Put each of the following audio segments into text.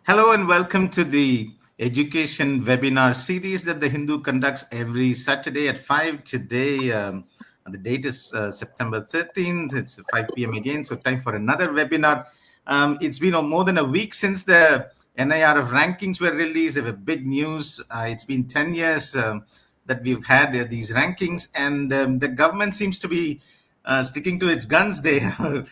Hello and welcome to the education webinar series that the Hindu conducts every Saturday at 5. Today, the date is September 13th. It's 5 p.m. again, so time for another webinar. It's been more than a week since the NIRF rankings were released. They were big news. It's been 10 years that we've had these rankings, and the government seems to be sticking to its guns. They are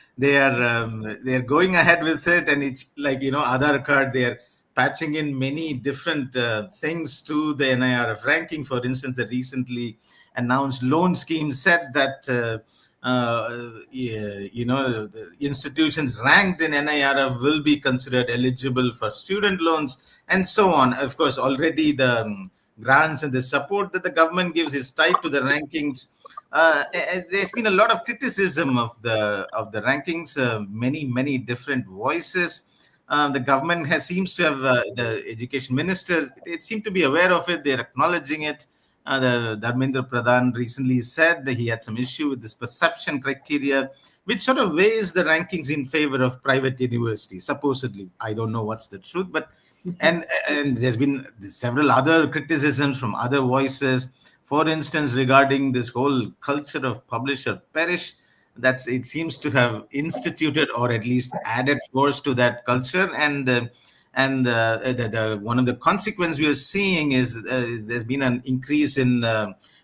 going ahead with it, and it's like Aadhaar card. They are patching in many different things to the NIRF ranking. For instance, the recently announced loan scheme said that the institutions ranked in NIRF will be considered eligible for student loans and so on. Of course, already the grants and the support that the government gives is tied to the rankings. There's been a lot of criticism of the rankings. Many different voices. The government seems to have the education minister. They seem to be aware of it. They're acknowledging it. The Dharmendra Pradhan recently said that he had some issue with this perception criteria, which sort of weighs the rankings in favor of private universities. Supposedly, I don't know what's the truth, but and there's been several other criticisms from other voices. For instance, regarding this whole culture of publish or perish, it seems to have instituted or at least added force to that culture, and one of the consequences we are seeing is there's been an increase in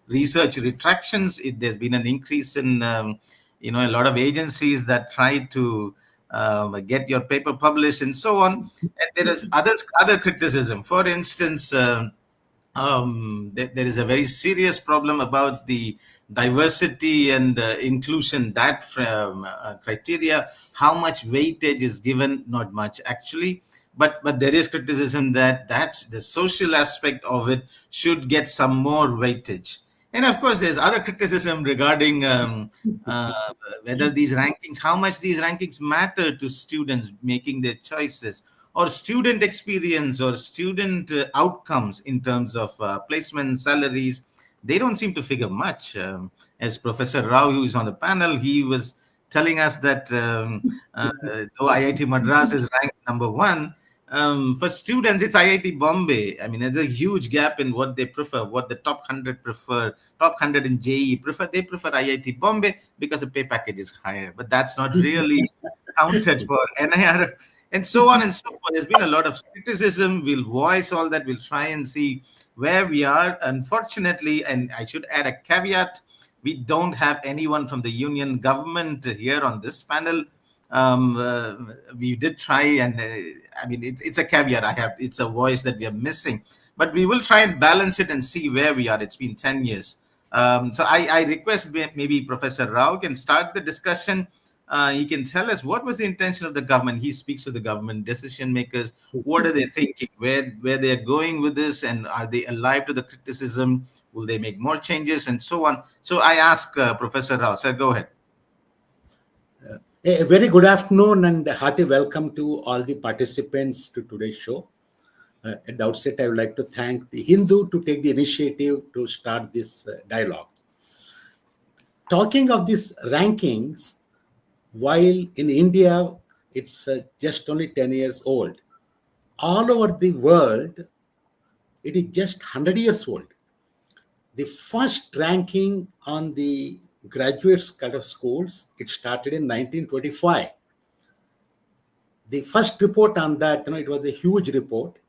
research retractions. There's been an increase in a lot of agencies that try to get your paper published and so on. And there is other criticism. For instance, there is a very serious problem about the diversity and inclusion, that criteria. How much weightage is given? Not much, actually. But there is criticism that the social aspect of it should get some more weightage. And of course, there's other criticism regarding whether these rankings, how much these rankings matter to students making their choices, or student experience, or student outcomes in terms of placement, salaries. They don't seem to figure much. As Professor Rao, who is on the panel, he was telling us that though IIT Madras is ranked number one, for students, it's IIT Bombay. I mean, there's a huge gap in what they prefer, what the top 100 prefer, top 100 in JEE prefer. They prefer IIT Bombay because the pay package is higher, but that's not really counted for NIRF, and so on and so forth. There's been a lot of criticism. We'll voice all that. We'll try and see where we are. Unfortunately, and I should add a caveat, we don't have anyone from the union government here on this panel. We did try, and I mean, it's a caveat. It's a voice that we are missing, but we will try and balance it and see where we are. It's been 10 years. So I request maybe Professor Rao can start the discussion. He can tell us what was the intention of the government. He speaks to the government decision makers. What are they thinking? Where they're going with this, and are they alive to the criticism? Will they make more changes and so on? So I ask Professor Rao. Sir, go ahead. A very good afternoon and hearty welcome to all the participants to today's show. At the outset, I would like to thank the Hindu to take the initiative to start this dialogue. Talking of these rankings, while in India, it's just only 10 years old, all over the world, it is just 100 years old. The first ranking on the graduates kind of schools, it started in 1925. The first report on that, it was a huge report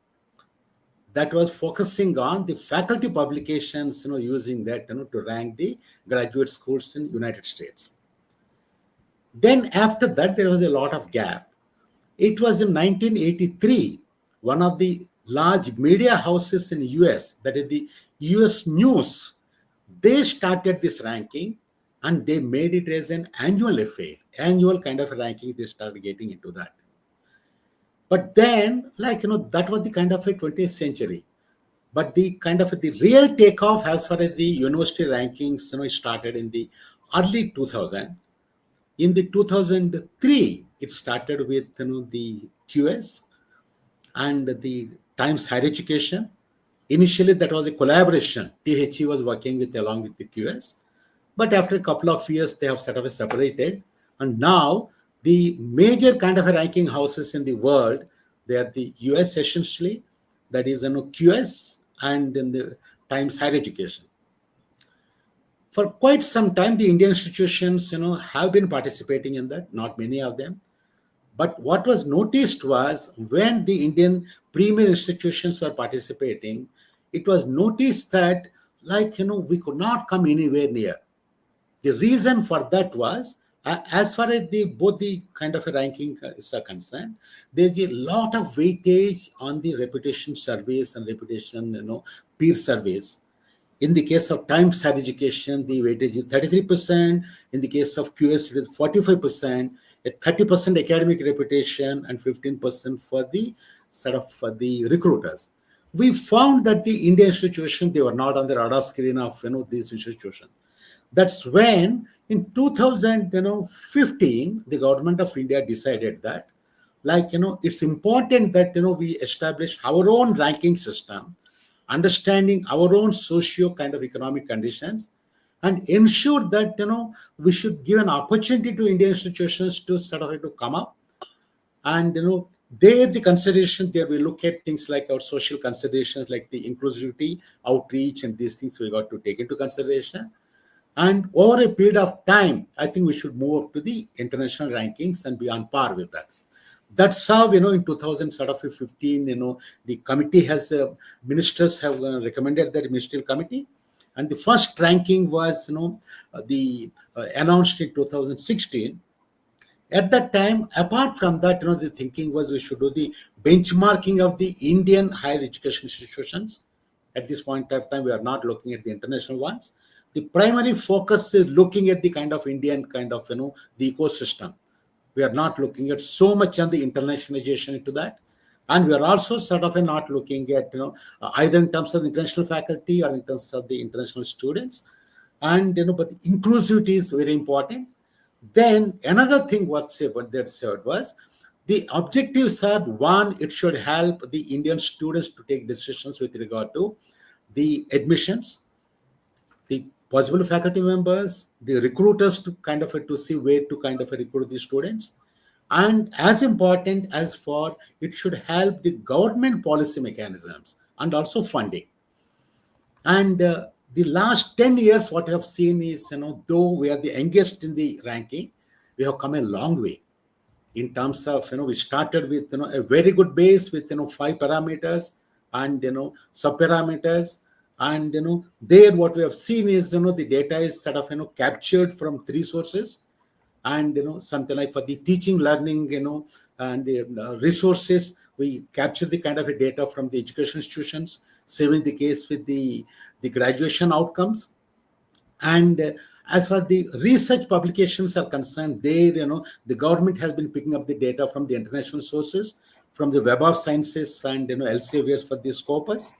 that was focusing on the faculty publications, using that, to rank the graduate schools in United States. Then after that, there was a lot of gap. It was in 1983, one of the large media houses in the US, that is the US News, they started this ranking. And they made it as an annual affair, annual kind of ranking. They started getting into that. But then, that was the kind of a 20th century. But the kind of the real takeoff as far as the university rankings, started in the early 2000. In the 2003, it started with the QS and the Times Higher Education. Initially, that was a collaboration. THE was working along with the QS. But after a couple of years, they have sort of separated. And now the major kind of ranking houses in the world, They are the US essentially, that is QS, and in the Times Higher Education. For quite some time, the Indian institutions, have been participating in that. Not many of them, but what was noticed was when the Indian premier institutions were participating, it was noticed that, like, we could not come anywhere near. The reason for that was, as far as the both the kind of a ranking is concerned, there's a lot of weightage on the reputation surveys and reputation, peer surveys. In the case of Times Higher Education, the weightage is 33%. In the case of QS, it is 45%. At 30% academic reputation and 15% for the for the recruiters. We found that the Indian institutions, they were not on the radar screen of these institutions. That's when in 2015 the government of India decided that, like, it's important that we establish our own ranking system, understanding our own socio kind of economic conditions, and ensure that we should give an opportunity to Indian institutions to to come up. And there the consideration, there we look at things like our social considerations, like the inclusivity, outreach, and these things we got to take into consideration. And over a period of time, I think we should move up to the international rankings and be on par with that. That's how, in 2015, the committee has, ministers have recommended that ministerial committee. And the first ranking was, the announced in 2016. At that time, apart from that, the thinking was we should do the benchmarking of the Indian higher education institutions. At this point of time, we are not looking at the international ones. The primary focus is looking at the kind of Indian kind of, the ecosystem. We are not looking at so much on the internationalization into that. And we are also not looking at, either in terms of the international faculty or in terms of the international students. And, but inclusivity is very important. Then another thing what they said was, the objectives are, one, it should help the Indian students to take decisions with regard to the admissions, the possible faculty members, the recruiters to to see where to recruit the students. And as important as for, it should help the government policy mechanisms and also funding. And the last 10 years, what I have seen is, though we are the youngest in the ranking, we have come a long way in terms of, we started with, a very good base with, 5 parameters and, sub parameters. And, there what we have seen is, the data is captured from 3 sources. And, something like for the teaching, learning, and the resources, we capture the kind of a data from the education institutions, same in the case with the graduation outcomes. And as far as the research publications are concerned, there, the government has been picking up the data from the international sources, from the Web of Sciences and, Elsevier for the Scopus.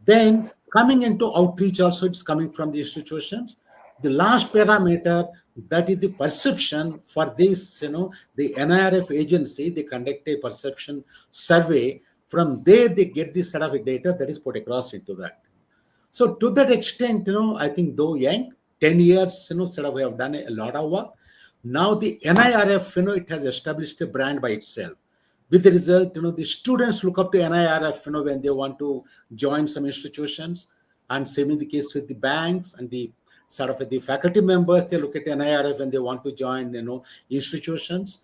Then coming into outreach also, it's coming from the institutions. The last parameter, that is the perception for this, the NIRF agency, they conduct a perception survey. From there, they get this of data that is put across into that. So to that extent, I think though young, 10 years, we have done a lot of work. Now the NIRF, it has established a brand by itself. With the result, the students look up to NIRF, when they want to join some institutions. And same in the case with the banks and the the faculty members, they look at NIRF when they want to join, institutions.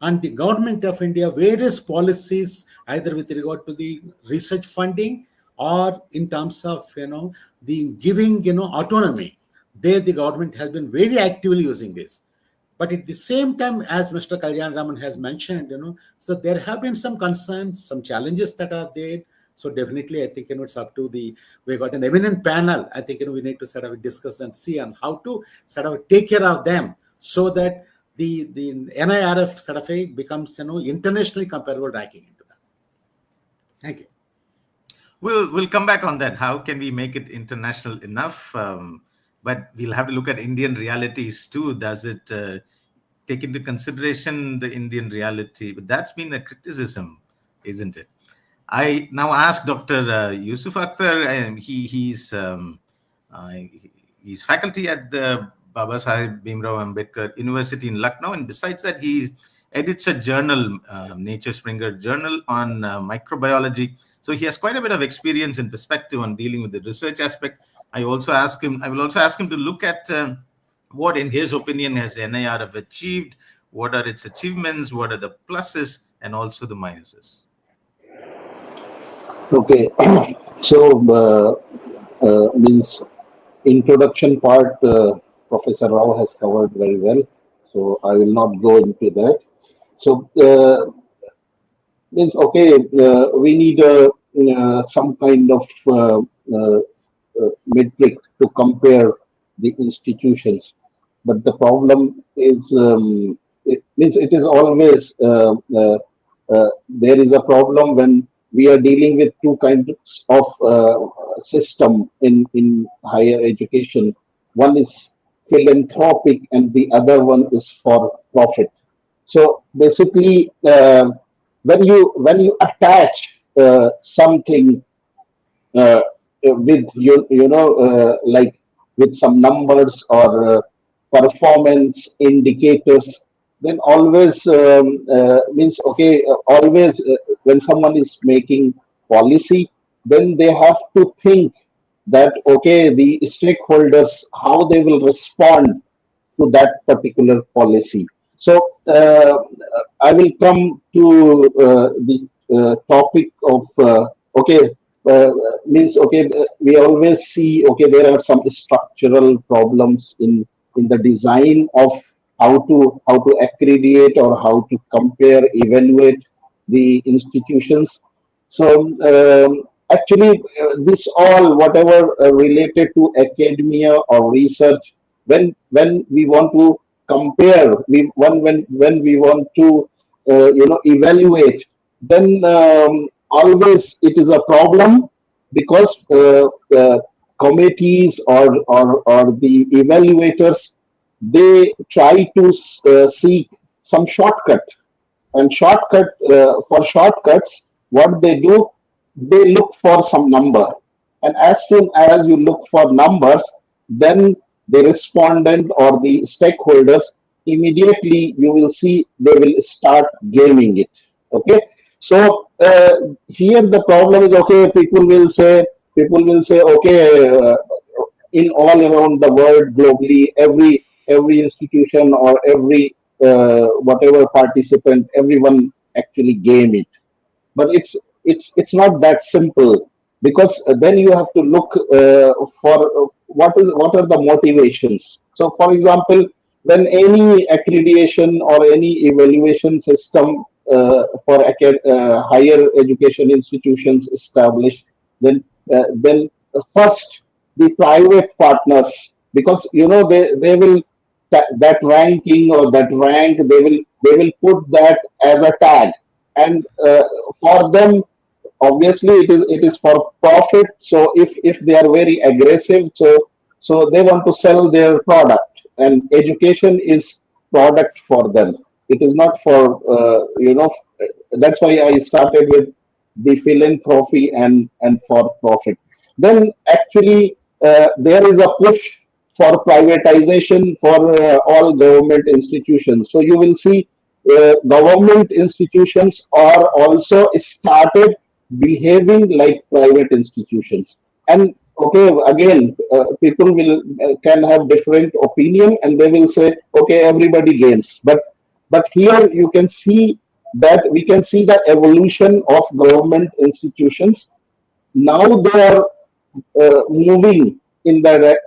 And the government of India, various policies, either with regard to the research funding or in terms of, the giving, autonomy, there the government has been very actively using this. But at the same time, as Mr. Kalyan Raman has mentioned, so there have been some concerns, some challenges that are there. So definitely, I think, it's up to we got an eminent panel. I think, we need to discuss and see on how to take care of them so that the NIRF becomes, internationally comparable ranking into that. Thank you. We'll come back on that. How can we make it international enough? But we'll have to look at Indian realities too. Does it take into consideration the Indian reality? But that's been a criticism, isn't it? I now ask Dr. Yusuf Akhtar, and he's faculty at the Baba Saheb Bhimrao Ambedkar University in Lucknow, and besides that, he's edits a journal, Nature Springer Journal on microbiology. So he has quite a bit of experience and perspective on dealing with the research aspect. I will also ask him to look at what, in his opinion, has NIRF achieved, what are its achievements, what are the pluses, and also the minuses. Okay, so means introduction part, Professor Rao has covered very well, so I will not go into that. So means okay, we need some kind of metric to compare the institutions, but the problem is it means it is always there is a problem when we are dealing with two kinds of system in higher education. One is philanthropic and the other one is for profit. So basically, when you attach something with like with some numbers or performance indicators, then always means okay. Always when someone is making policy, then they have to think that okay, the stakeholders how they will respond to that particular policy. So I will come to the topic of okay. Means okay, we always see okay there are some structural problems in the design of how to accredit or how to compare evaluate the institutions. So actually, this all whatever related to academia or research, when we want to compare, when we want to evaluate, then always it is a problem because committees or the evaluators they try to seek some shortcut and for shortcuts what they do they look for some number, and as soon as you look for numbers then the respondent or the stakeholders immediately you will see they will start gaming it. Okay, so here the problem is okay, people will say okay, in all around the world globally, every institution or every whatever participant, everyone actually game it. But it's not that simple because then you have to look for what are the motivations. So for example, when any accreditation or any evaluation system higher education institutions established, then first the private partners, because they will that ranking or that rank they will put that as a tag, and for them obviously it is for profit. So if they are very aggressive, so they want to sell their product, and education is product for them. It is not for that's why I started with the philanthropy and for profit. Then actually there is a push for privatization for all government institutions. So you will see government institutions are also started behaving like private institutions. And okay, again, people will can have different opinion, and they will say, okay, everybody games. But here you can see that we can see the evolution of government institutions. Now they are moving in that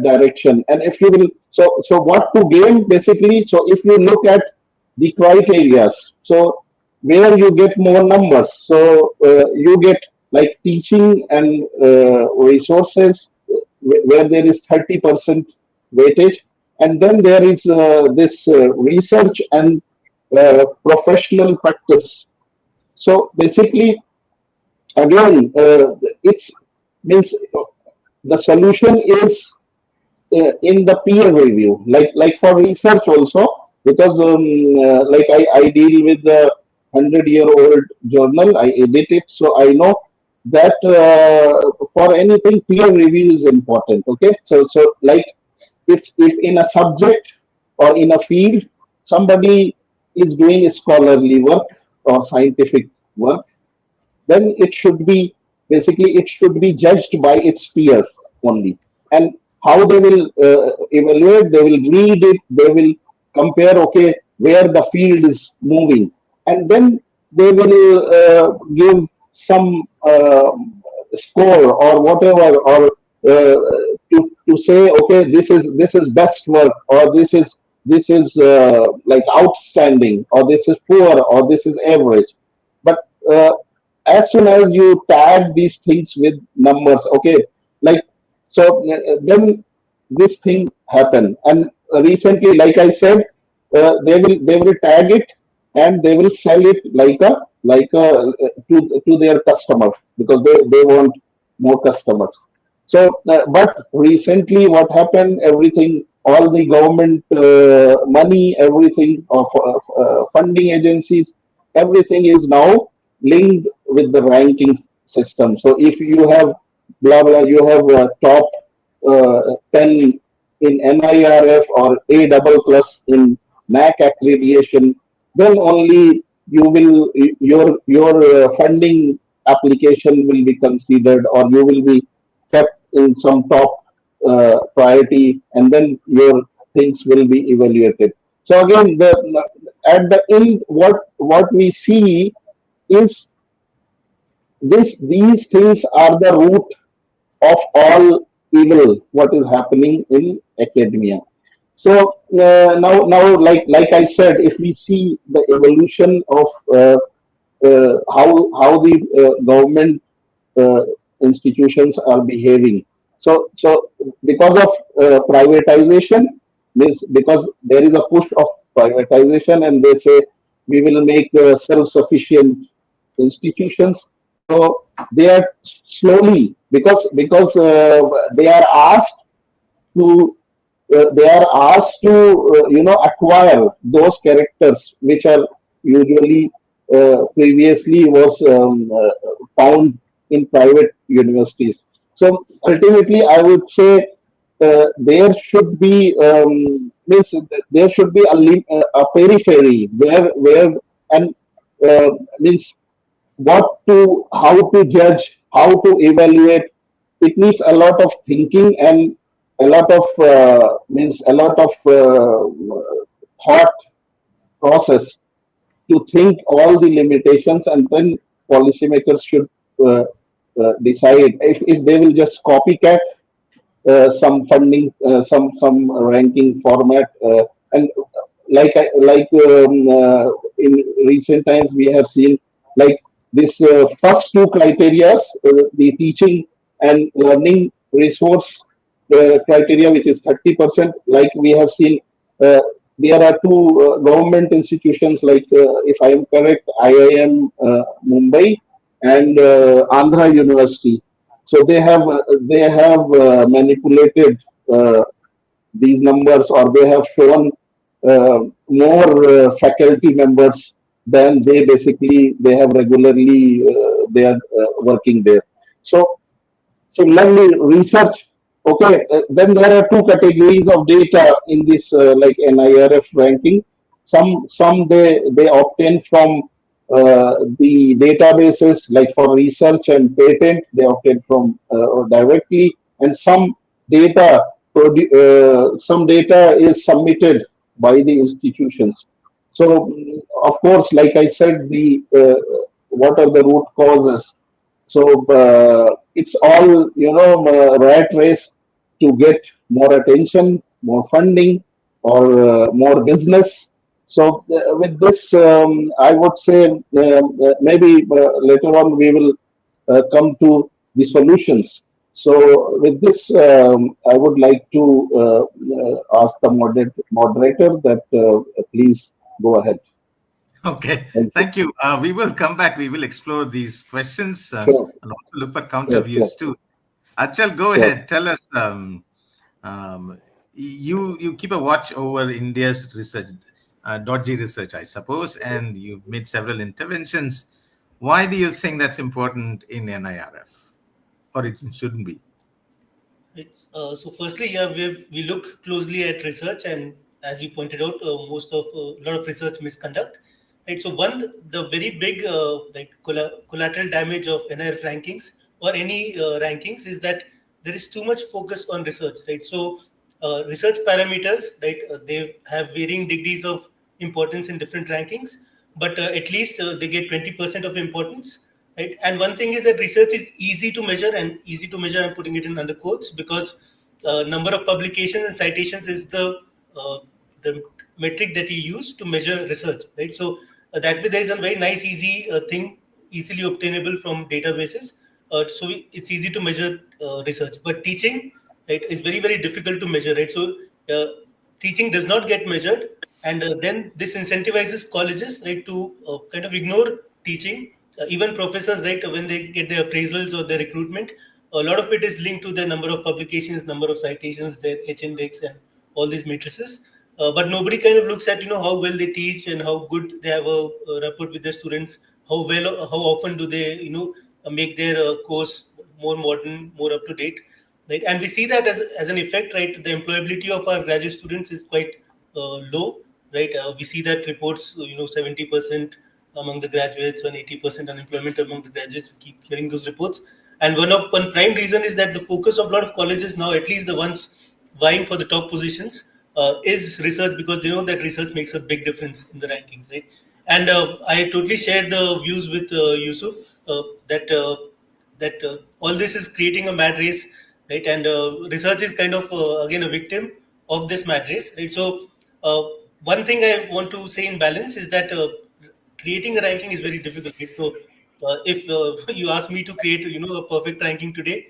direction. And if you will, so what to gain basically. So if you look at the criteria, so where you get more numbers, so you get like teaching and resources where there is 30% weightage, and then there is this research and professional practice. So basically, again, it's means the solution is in the peer review, like for research also, because like I deal with the 100-year-old journal, I edit it, so I know that for anything peer review is important. Okay, so like if in a subject or in a field somebody is doing scholarly work or scientific work, then it should be, basically it should be judged by its peers only. And how they will evaluate, they will read it, they will compare, okay, where the field is moving, and then they will give some score or whatever, or to say, okay, this is best work, or this is like outstanding, or this is poor, or this is average. But as soon as you tag these things with numbers, okay, like, so then this thing happen. And recently, like I said, they will tag it, and they will sell it like a to their customers, because they want more customers. So but recently what happened, everything, all the government money, everything of funding agencies, everything is now linked with the ranking system. So if you have blah blah, you have top 10 in NIRF or A double plus in NAC accreditation, then only you will your funding application will be considered, or you will be kept in some top priority, and then your things will be evaluated. So again, at the end, what we see is these things are the root of all evil what is happening in academia. So now, like I said, if we see the evolution of how the government uh, institutions are behaving. So because of privatization, means because there is a push of privatization, and they say we will make self-sufficient institutions. So they are slowly, because they are asked to acquire those characters which are usually previously was found in private universities. So ultimately, I would say there should be means there should be a periphery where and means what to how to judge, how to evaluate. It needs a lot of thinking and a lot of means a lot of thought process to think all the limitations, and then policymakers should decide if they will just copycat some funding, some ranking format, and in recent times we have seen like this first two criteria, the teaching and learning resource criteria, which is 30%. Like we have seen, uh, there are two government institutions, like if I am correct, IIM Mumbai and Andhra University. So they have manipulated these numbers, or they have shown more faculty members than they have regularly they are working there. So similarly, research. Okay, then there are two categories of data in this like NIRF ranking. Some they obtain from the databases, like for research and patent they obtain from directly, and data some data is submitted by the institutions. So of course, like I said, the what are the root causes? So it's all rat race to get more attention, more funding, or more business. So with this, I would say maybe later on we will come to the solutions. So with this, I would like to ask the moderator that please go ahead. Okay, Thank you. thank you. We will come back. We will explore these questions Sure, and also look for counter sure, sure, views too. Achal, go sure. ahead. Tell us. You keep a watch over India's research, dodgy research, I suppose, and you've made several interventions. Why do you think that's important in NIRF, or it shouldn't be? Right. So firstly, yeah, we look closely at research, and as you pointed out, most of a lot of research misconduct. Right. So the very big collateral damage of NIRF rankings or any rankings is that there is too much focus on research. Right. So research parameters, right, they have varying degrees of importance in different rankings, but at least they get 20% of importance. Right. And one thing is that research is easy to measure, and easy to measure, I'm putting it in under quotes, because number of publications and citations is the metric that you use to measure research, right? So that way there is a very nice, easy thing, easily obtainable from databases. It's easy to measure research, but teaching, right, is very, very difficult to measure, right? So uh, teaching does not get measured, and then this incentivizes colleges, right, to kind of ignore teaching. Even professors, right, when they get their appraisals or their recruitment, a lot of it is linked to the number of publications, number of citations, their H index, and all these matrices. But nobody kind of looks at how well they teach and how good they have a rapport with their students. How often do they make their course more modern, more up to date, right? And we see that as an effect, right? The employability of our graduate students is quite low, right? We see that reports, 70% among the graduates and 80% unemployment among the graduates. We keep hearing those reports. And one prime reason is that the focus of a lot of colleges now, at least the ones vying for the top positions, is research, because they know that research makes a big difference in the rankings, right? And I totally share the views with Yusuf, that all this is creating a mad race, right? And research is kind of again a victim of this mad race, right? So uh, one thing I want to say in balance is that creating a ranking is very difficult, right? So if you ask me to create a perfect ranking today,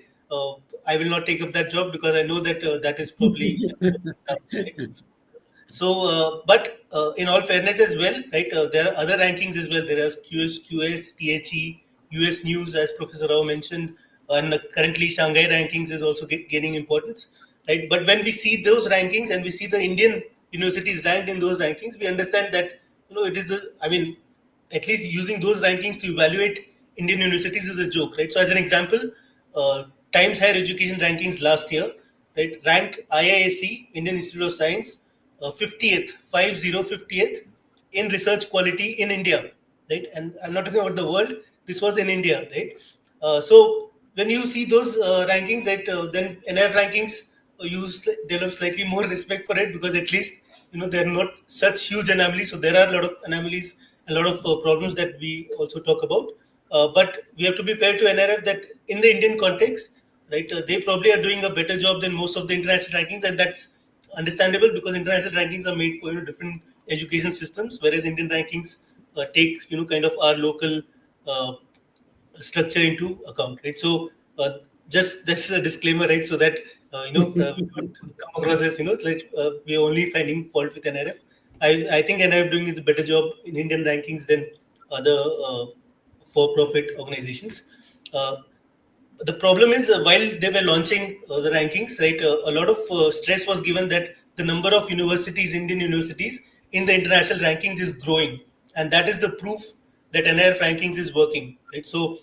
I will not take up that job, because I know that that is probably tough, right? So, but in all fairness as well, right, there are other rankings as well. There are QS, THE, US News, as Professor Rao mentioned, and currently Shanghai rankings is also gaining importance, right? But when we see those rankings and we see the Indian universities ranked in those rankings, we understand that it is, I mean, at least using those rankings to evaluate Indian universities is a joke, right? So, as an example, Times Higher Education rankings last year, right, ranked IISc, Indian Institute of Science, 50th, 50th in research quality in India, right? And I'm not talking about the world. This was in India, right? So when you see those rankings, that then NIF rankings, develop slightly more respect for it, because at least they're not such huge anomalies. So there are a lot of anomalies, a lot of problems that we also talk about. But we have to be fair to NRF that in the Indian context, right, they probably are doing a better job than most of the international rankings, and that's understandable, because international rankings are made for different education systems, whereas Indian rankings take kind of our local uh, structure into account, right? So just this is a disclaimer, right? So that we don't come across as like we are only finding fault with NRF. I think NRF doing is a better job in Indian rankings than other for-profit organizations. Uh, the problem is, while they were launching the rankings, right, a lot of stress was given that the number of universities, Indian universities, in the international rankings is growing, and that is the proof that NIRF rankings is working, right? So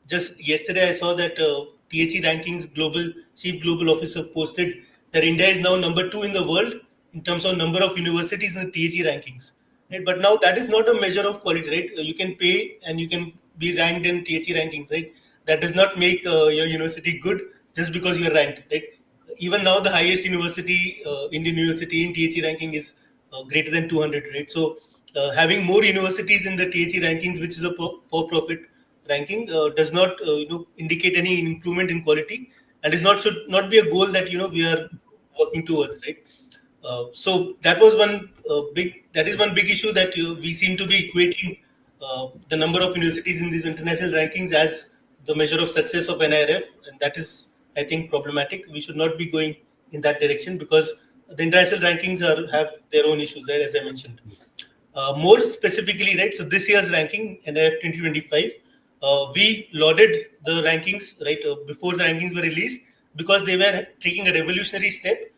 just yesterday I saw that THE rankings global chief global officer posted that India is now number 2 in the world in terms of number of universities in the THE rankings, right? But now that is not a measure of quality, right? You can pay and you can be ranked in THE rankings, right? That does not make your university good just because you are ranked, right? Even now, the highest university, Indian university in THE ranking is greater than 200, right? So, having more universities in the THE rankings, which is a for-profit ranking, does not indicate any improvement in quality, and is not should not be a goal that we are working towards, right? So that is one big issue, that we seem to be equating the number of universities in these international rankings as the measure of success of NIRF, and that is, I think, problematic. We should not be going in that direction, because the international rankings have their own issues, right, as I mentioned. More specifically, right, so this year's ranking, NIF 2025, we lauded the rankings, right, before the rankings were released, because they were taking a revolutionary step.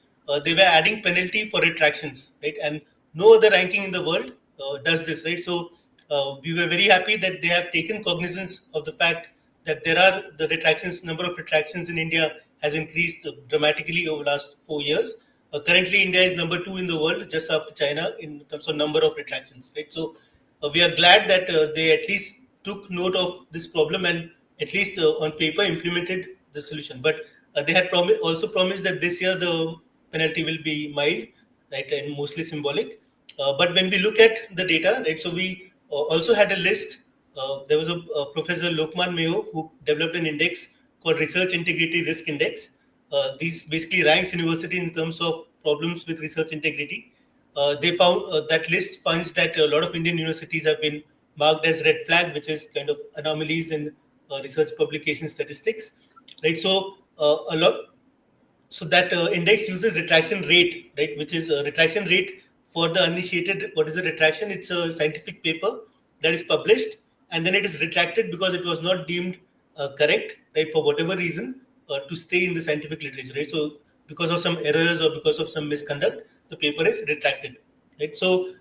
They were adding penalty for retractions, right, and no other ranking in the world does this, right? So we were very happy that they have taken cognizance of the fact that there are the retractions, number of retractions in India has increased dramatically over the last 4 years. Currently, India is number 2 in the world, just after China, in terms of number of retractions. Right. So we are glad that they at least took note of this problem and at least on paper implemented the solution. But they had also promised that this year the penalty will be mild, right, and mostly symbolic. But when we look at the data, right, so we also had a list. There was a Professor Lokman Mayo who developed an index called Research Integrity Risk Index. These basically ranks university in terms of problems with research integrity. They found that list finds that a lot of Indian universities have been marked as red flag, which is kind of anomalies in research publication statistics, right? So a lot so that index uses retraction rate, right, which is a retraction rate for the uninitiated. What is a retraction? It's a scientific paper that is published and then it is retracted because it was not deemed correct, right, for whatever reason, to stay in the scientific literature, right? So because of some errors or because of some misconduct, the paper is retracted, right? So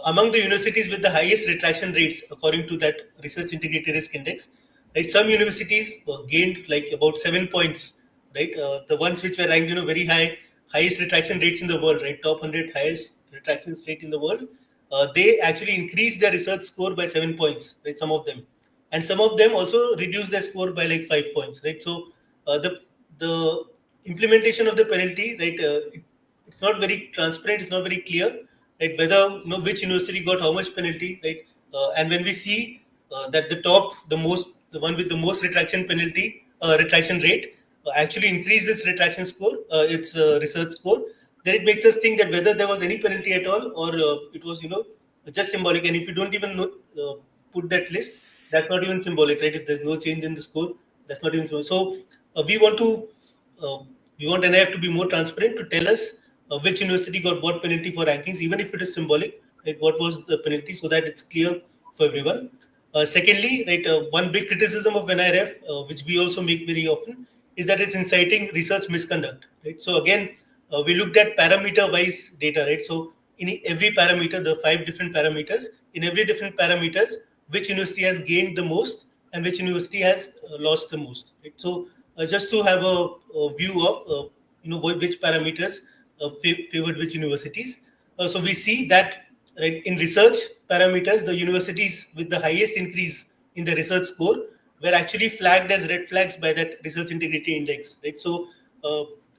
among the universities with the highest retraction rates, according to that Research Integrity Risk Index, right, some universities gained like about 7 points, right? The ones which were ranked, very high, highest retraction rates in the world, right? Top 100 highest retraction rate in the world. They actually increased their research score by 7 points, right? Some of them, and some of them also reduced their score by like 5 points, right? So the implementation of the penalty, right? It's not very transparent. It's not very clear, right? Whether which university got how much penalty, right? And when we see that the one with the most retraction penalty, retraction rate, actually increased its retraction score, its research score, then it makes us think that whether there was any penalty at all or it was, just symbolic. And if you don't even put that list, that's not even symbolic, right? If there's no change in the score, that's not even symbolic. So we want to uh, we want NIF to be more transparent to tell us which university got what penalty for rankings, even if it is symbolic, right? What was the penalty, so that it's clear for everyone. Secondly, right, one big criticism of NIRF, which we also make very often, is that it's inciting research misconduct. Right? So again, we looked at parameter-wise data. Right? So in every parameter, the 5 different parameters, in every different parameters, which university has gained the most and which university has lost the most. Right? So just to have a view of which parameters favored which universities. So we see that, right, in research parameters, the universities with the highest increase in the research score were actually flagged as red flags by that research integrity index. Right. So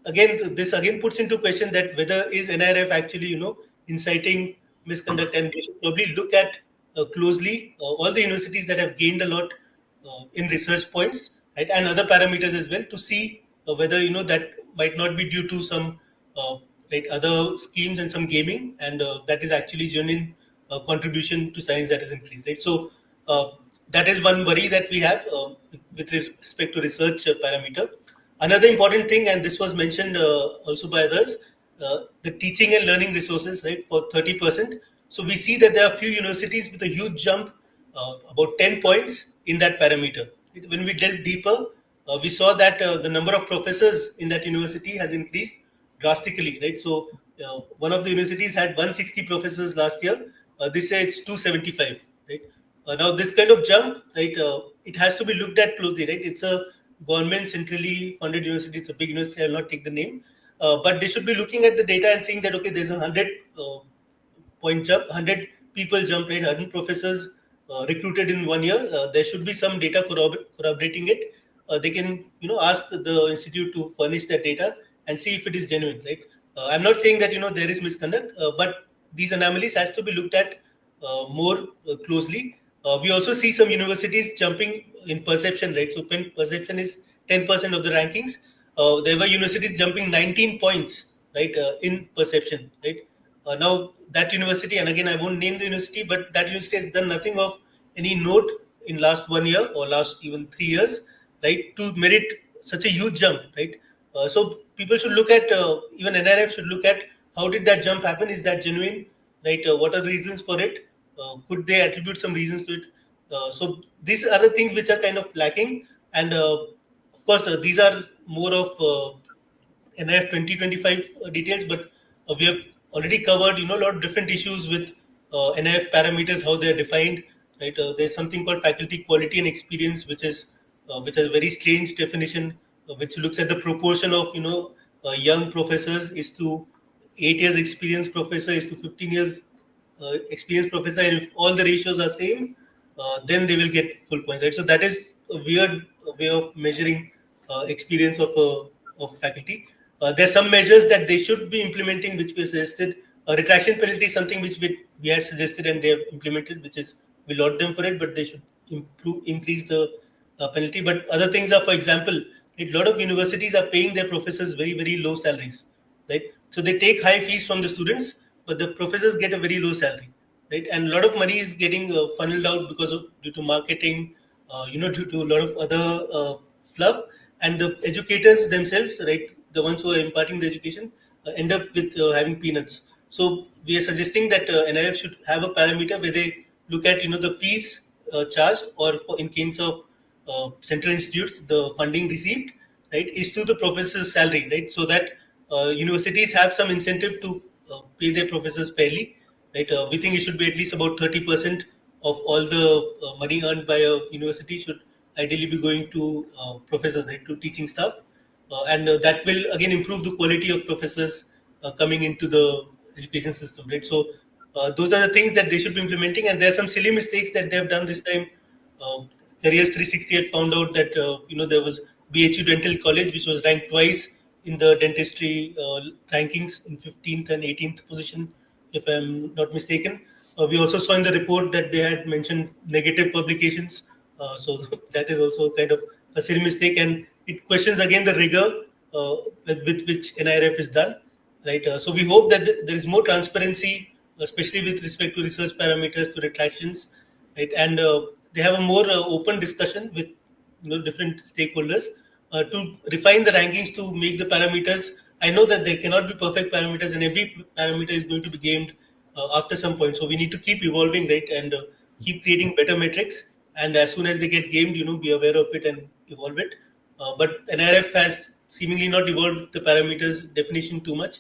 again, this again puts into question that whether is NIRF actually inciting misconduct, and they should probably look at closely all the universities that have gained a lot in research points, right, and other parameters as well, to see whether that might not be due to some uh, like other schemes and some gaming, and that is actually genuine contribution to science that is increased, right? So that is one worry that we have with respect to research parameter. Another important thing, and this was mentioned also by others, the teaching and learning resources, right, for 30%. So we see that there are few universities with a huge jump, about 10 points in that parameter. When we delve deeper, we saw that the number of professors in that university has increased drastically, right? So one of the universities had 160 professors last year. This year it's 275, right? Now this kind of jump, right? It has to be looked at closely, right? It's a government centrally funded university. It's a big university. I will not take the name, but they should be looking at the data and saying that okay, there's a 100 point jump, 100 people jump, right? 100 professors recruited in 1 year. There should be some data corroborating it. They can, ask the institute to furnish that data and see if it is genuine, right? I'm not saying that there is misconduct, but these anomalies has to be looked at more closely. We also see some universities jumping in perception, right? So perception is 10% of the rankings. There were universities jumping 19 points, right, in perception, right? Now that university, and again I won't name the university, but that university has done nothing of any note in last 1 year or last even 3 years, right, to merit such a huge jump, right? So people should look at, even NRF should look at how did that jump happen? Is that genuine, right? What are the reasons for it? Could they attribute some reasons to it? So these are the things which are kind of lacking, and of course these are more of NIF 2025 details, but we have already covered, a lot of different issues with NIF parameters, how they are defined. Right, there's something called faculty quality and experience, which has a very strange definition, which looks at the proportion of young professors is to 8 years experienced professor is to 15 years experienced professor, and if all the ratios are same, then they will get full points, right? So that is a weird way of measuring experience of faculty. There are some measures that they should be implementing, which we suggested. Retraction penalty is something which we had suggested and they have implemented, which is we laud them for it, but they should increase the penalty. But other things are, for example, a lot of universities are paying their professors very, very low salaries, right? So they take high fees from the students, but the professors get a very low salary, right? And a lot of money is getting funneled out because of due to marketing, due to a lot of other fluff, and the educators themselves, right, the ones who are imparting the education, end up with having peanuts. So we are suggesting that NIRF should have a parameter where they look at the fees charged, or for, in case of central institutes, the funding received, right, is to the professor's salary, right, so that universities have some incentive to pay their professors fairly, right. We think it should be at least about 30% of all the money earned by a university should ideally be going to professors, right, to teaching staff, and that will again improve the quality of professors coming into the education system, right. So those are the things that they should be implementing, and there are some silly mistakes that they have done this time. uh, Careers 360 had found out that there was BHU Dental College, which was ranked twice in the dentistry rankings, in 15th and 18th position, if I'm not mistaken. We also saw in the report that they had mentioned negative publications, so that is also kind of a silly mistake, and it questions again the rigor with which NIRF is done, right? So we hope that there is more transparency, especially with respect to research parameters, to retractions, right? And they have a more open discussion with different stakeholders to refine the rankings, to make the parameters. I know that there cannot be perfect parameters, and every parameter is going to be gamed after some point. So we need to keep evolving, right, and keep creating better metrics. And as soon as they get gamed, be aware of it and evolve it. But NRF has seemingly not evolved the parameters definition too much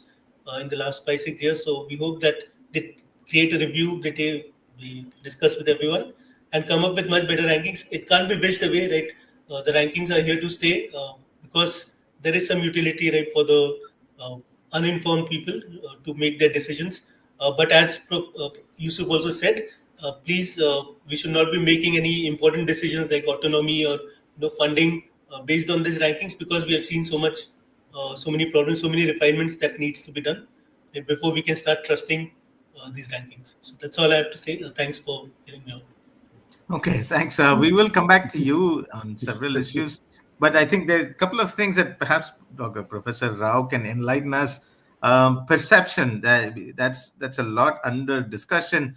in the last 5-6 years. So we hope that they create a review, they discuss with everyone, and come up with much better rankings. It can't be wished away, right? The rankings are here to stay because there is some utility, right, for the uninformed people to make their decisions. But as Yusuf also said, please, we should not be making any important decisions like autonomy or funding based on these rankings, because we have seen so many problems, so many refinements that needs to be done before we can start trusting these rankings. So that's all I have to say. Thanks for hearing me out. Okay, thanks. We will come back to you on several issues, but I think there are a couple of things that perhaps Dr. Professor Rao can enlighten us. Perception, that's a lot under discussion.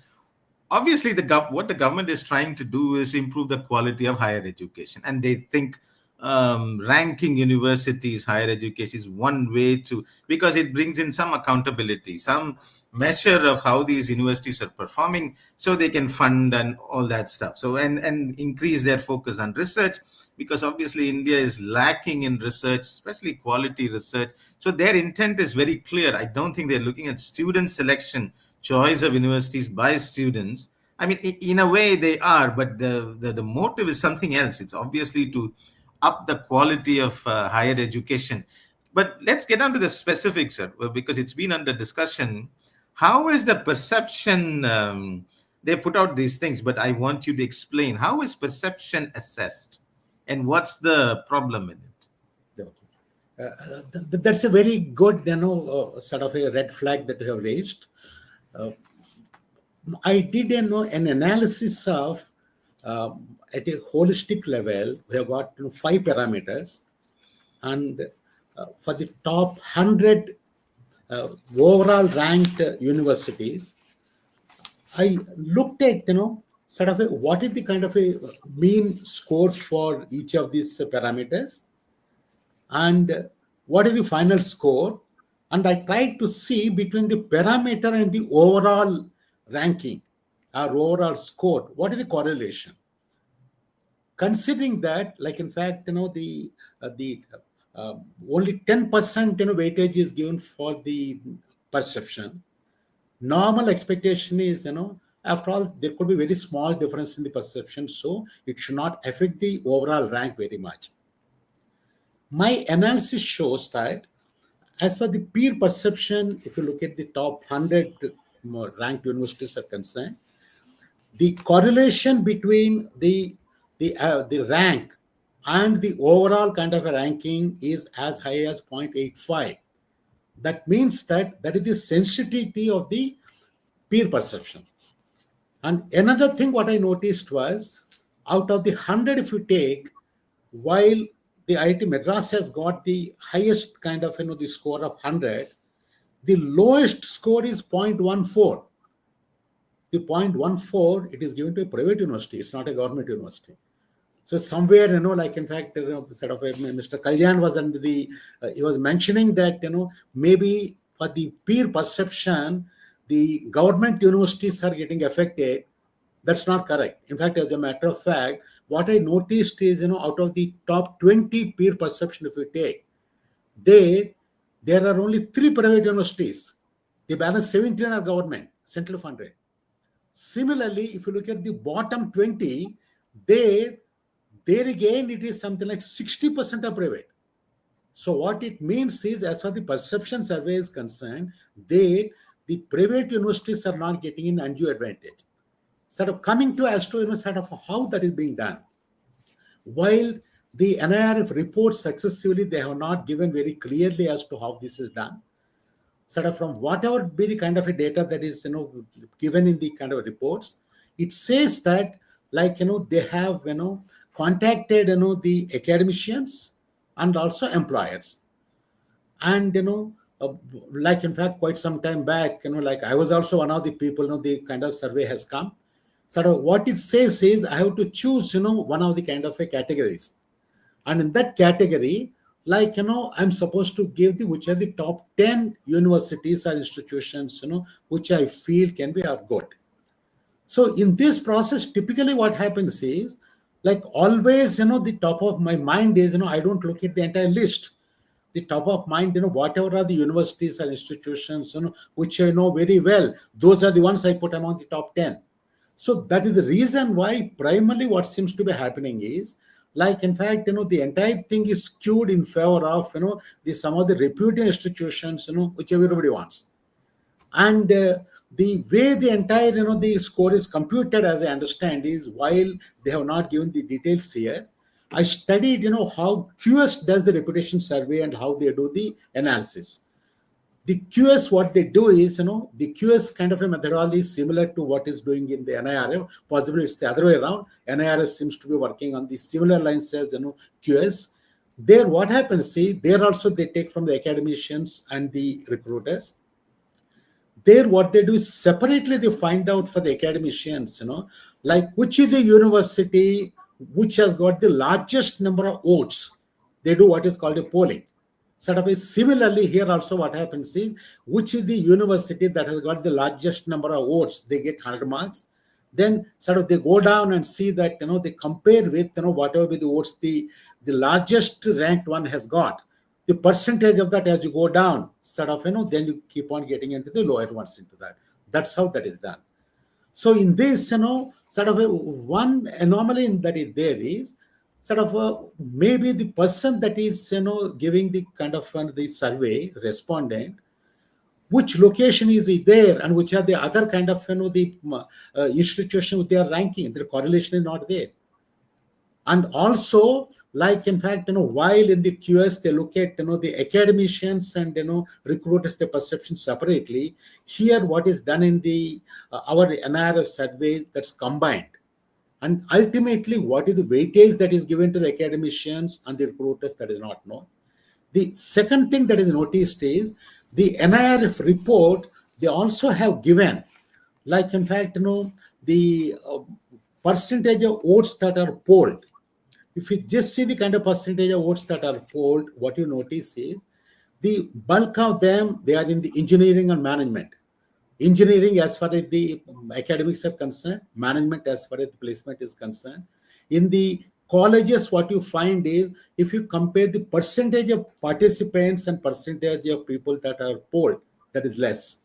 Obviously, what the government is trying to do is improve the quality of higher education, and they think ranking universities, higher education is one way to, because it brings in some accountability, some measure of how these universities are performing, so they can fund and all that stuff. So and increase their focus on research, because obviously India is lacking in research, especially quality research. So their intent is very clear. I don't think they're looking at student selection, choice of universities by students. I mean, in a way they are, but the motive is something else. It's obviously to up the quality of higher education. But let's get on to the specifics, sir, because it's been under discussion. How is the perception? They put out these things, but I want you to explain, how is perception assessed, and what's the problem in it? That's a very good, sort of a red flag that you have raised. I did an analysis of at a holistic level. We have got 5 parameters, and for the top 100 overall ranked universities, I looked at sort of what is the kind of a mean score for each of these parameters, and what is the final score, and I tried to see between the parameter and the overall ranking or overall score, what is the correlation. Considering that, like, in fact, the only 10% weightage is given for the perception. Normal expectation is, after all, there could be very small difference in the perception, so it should not affect the overall rank very much. My analysis shows that As for the peer perception, if you look at the top 100 more ranked universities are concerned, the correlation between the rank and the overall kind of a ranking is as high as 0.85. That means that is the sensitivity of the peer perception. And another thing what I noticed was, out of the 100 if you take, while the IIT Madras has got the highest kind of the score of 100, the lowest score is 0.14. The 0.14, it is given to a private university, it's not a government university. So somewhere, like in fact, sort of Mr. Kalyan was under he was mentioning that, maybe for the peer perception, the government universities are getting affected. That's not correct. In fact, as a matter of fact, what I noticed is, out of the top 20 peer perception, if you take, there are only 3 private universities. The balance 17 are government, central funded. Similarly, if you look at the bottom 20, there again it is something like 60% are private. So what it means is, as far as the perception survey is concerned, the private universities are not getting an undue advantage. Sort of coming to as to sort of how that is being done. While the NIRF reports successively, they have not given very clearly as to how this is done. Sort of from whatever be the kind of a data that is given in the kind of reports, it says that like they have contacted the academicians and also employers, and like in fact quite some time back, like I was also one of the people, the kind of survey has come. Sort of what it says is I have to choose one of the kind of a categories, and in that category, like I'm supposed to give which are the top 10 universities or institutions which I feel can be are good. So in this process, typically what happens is, like always, the top of my mind is, I don't look at the entire list. The top of mind, whatever are the universities or institutions, which I know very well, those are the ones I put among the top 10. So that is the reason why primarily what seems to be happening is, like in fact, the entire thing is skewed in favor of, some of the reputed institutions, which everybody wants. And the way the entire, the score is computed, as I understand, is while they have not given the details here, I studied, how QS does the reputation survey and how they do the analysis. The QS, what they do is, the QS kind of a methodology is similar to what is doing in the NIRF. Possibly it's the other way around. NIRF seems to be working on the similar lines as, QS. There, what happens, see, there also they take from the academicians and the recruiters. There, what they do is separately they find out for the academicians, like which is the university which has got the largest number of votes. They do what is called a polling. Sort of similarly here also what happens is, which is the university that has got the largest number of votes, they get 100 marks. Then sort of they go down and see that they compare with whatever be the votes the largest ranked one has got. The percentage of that as you go down, sort of then you keep on getting into the lower ones into that. That's how that is done. So in this, sort of one anomaly that is there is, sort of maybe the person that is giving the kind of the survey respondent, which location is he there, and which are the other kind of the institution with their ranking, their correlation is not there. And also, like in fact, while in the QS they look at the academicians and recruiters the perception separately. Here, what is done in the our NIRF survey, that's combined. And ultimately, what is the weightage that is given to the academicians and the recruiters, that is not known. The second thing that is noticed is the NIRF report, they also have given, like in fact, the percentage of votes that are polled. If you just see the kind of percentage of votes that are polled, what you notice is the bulk of them, they are in the engineering and management. Engineering as far as the academics are concerned, management as far as the placement is concerned. In the colleges, what you find is, if you compare the percentage of participants and percentage of people that are polled, that is less.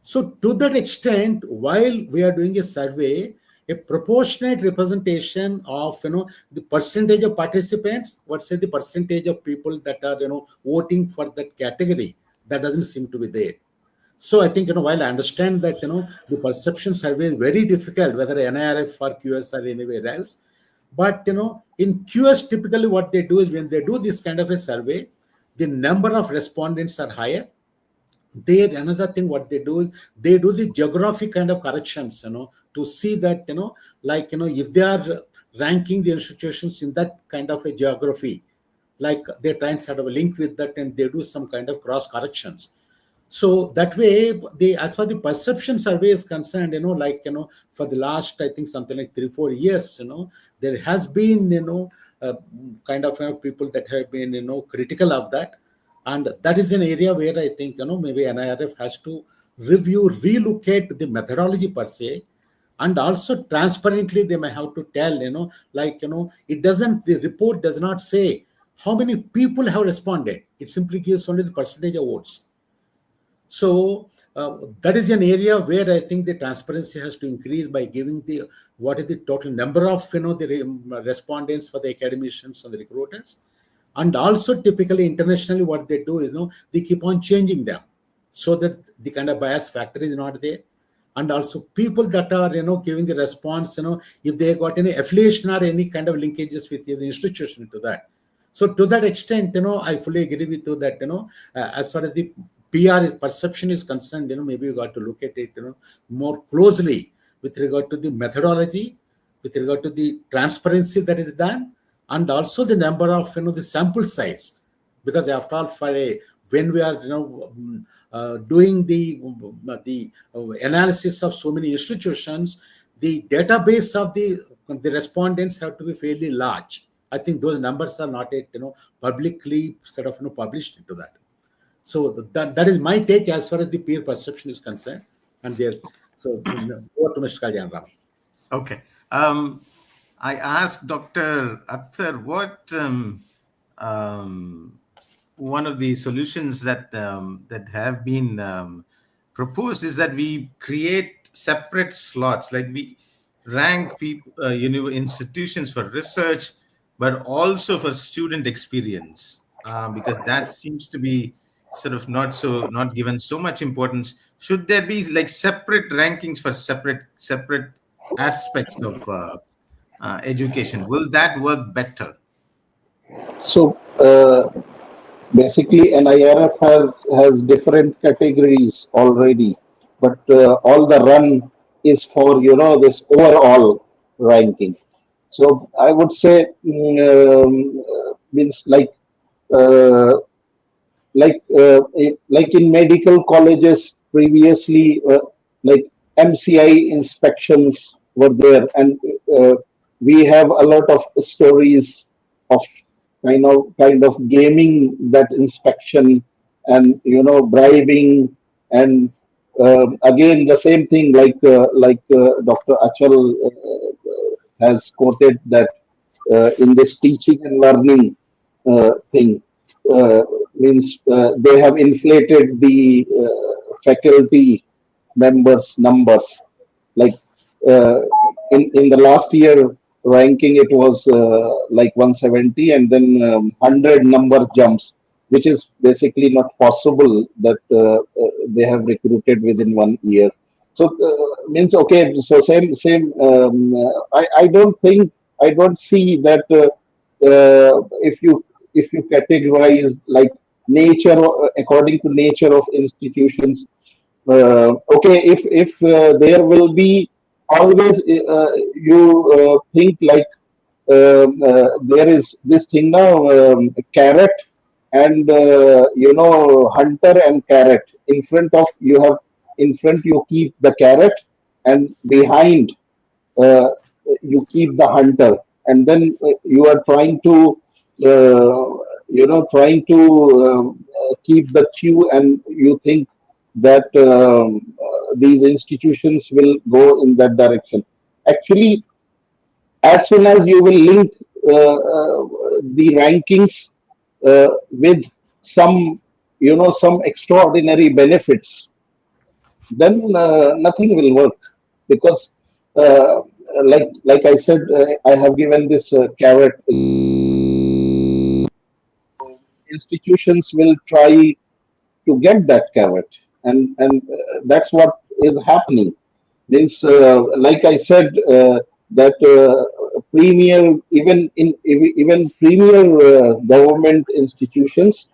So to that extent, while we are doing a survey, a proportionate representation of the percentage of participants, let's say the percentage of people that are voting for that category, That doesn't seem to be there. So I think, while I understand that, the perception survey is very difficult, whether NIRF or QS or anywhere else, but, in QS, typically what they do is when they do this kind of a survey, the number of respondents are higher. There, another thing what they do is they do the geography kind of corrections, to see that, if they are ranking the institutions in that kind of a geography, like they try and sort of link with that, and they do some kind of cross corrections. So that way, as far the perception survey is concerned, for the last, I think, something like 3-4 years, there has been, kind of, people that have been, critical of that. And that is an area where I think, maybe NIRF has to review, relocate the methodology per se. And also transparently, they may have to tell, it doesn't, the report does not say how many people have responded. It simply gives only the percentage of votes. So that is an area where I think the transparency has to increase by giving what is the total number of, the respondents for the academicians and the recruiters. And also typically internationally what they do is, they keep on changing them so that the kind of bias factor is not there. And also people that are, giving the response, if they got any affiliation or any kind of linkages with the institution to that. So to that extent, I fully agree with you that, as far as the PR perception is concerned, maybe you got to look at it, more closely with regard to the methodology, with regard to the transparency that is done, and also the number of, the sample size. Because after all, when we are, doing the analysis of so many institutions, the database of the respondents have to be fairly large. I think those numbers are not yet, publicly sort of, published into that. So that is my take as far as the peer perception is concerned. And there, so over to Mr. Kalyan. Okay. I asked Dr. Akhtar what one of the solutions that that have been proposed is that we create separate slots, like we rank people, institutions for research, but also for student experience, because that seems to be sort of not given so much importance. Should there be like separate rankings for separate aspects of education? Will that work better? So basically, NIRF has different categories already, but all the run is for this overall ranking. So I would say means uh, like in medical colleges previously, like MCI inspections were there, and we have a lot of stories of kind of gaming that inspection, and bribing, and again the same thing, like Dr. Achal has quoted that in this teaching and learning thing, means they have inflated the faculty members numbers, like in the last year ranking it was like 170, and then 100 number jumps, which is basically not possible that they have recruited within 1 year. So means okay, so same I don't see that if you categorize like nature, according to nature of institutions, okay, if there will be always you think like there is this thing now, carrot and hunter and carrot. In front you keep the carrot, and behind uh, you keep the hunter, and then you are trying to keep the queue, and you think that these institutions will go in that direction. Actually, as soon as you will link the rankings with some extraordinary benefits, then nothing will work, because like I said, I have given this carrot. Institutions will try to get that carrot, and that's what is happening. Means, like I said, that premier, even premier government institutions,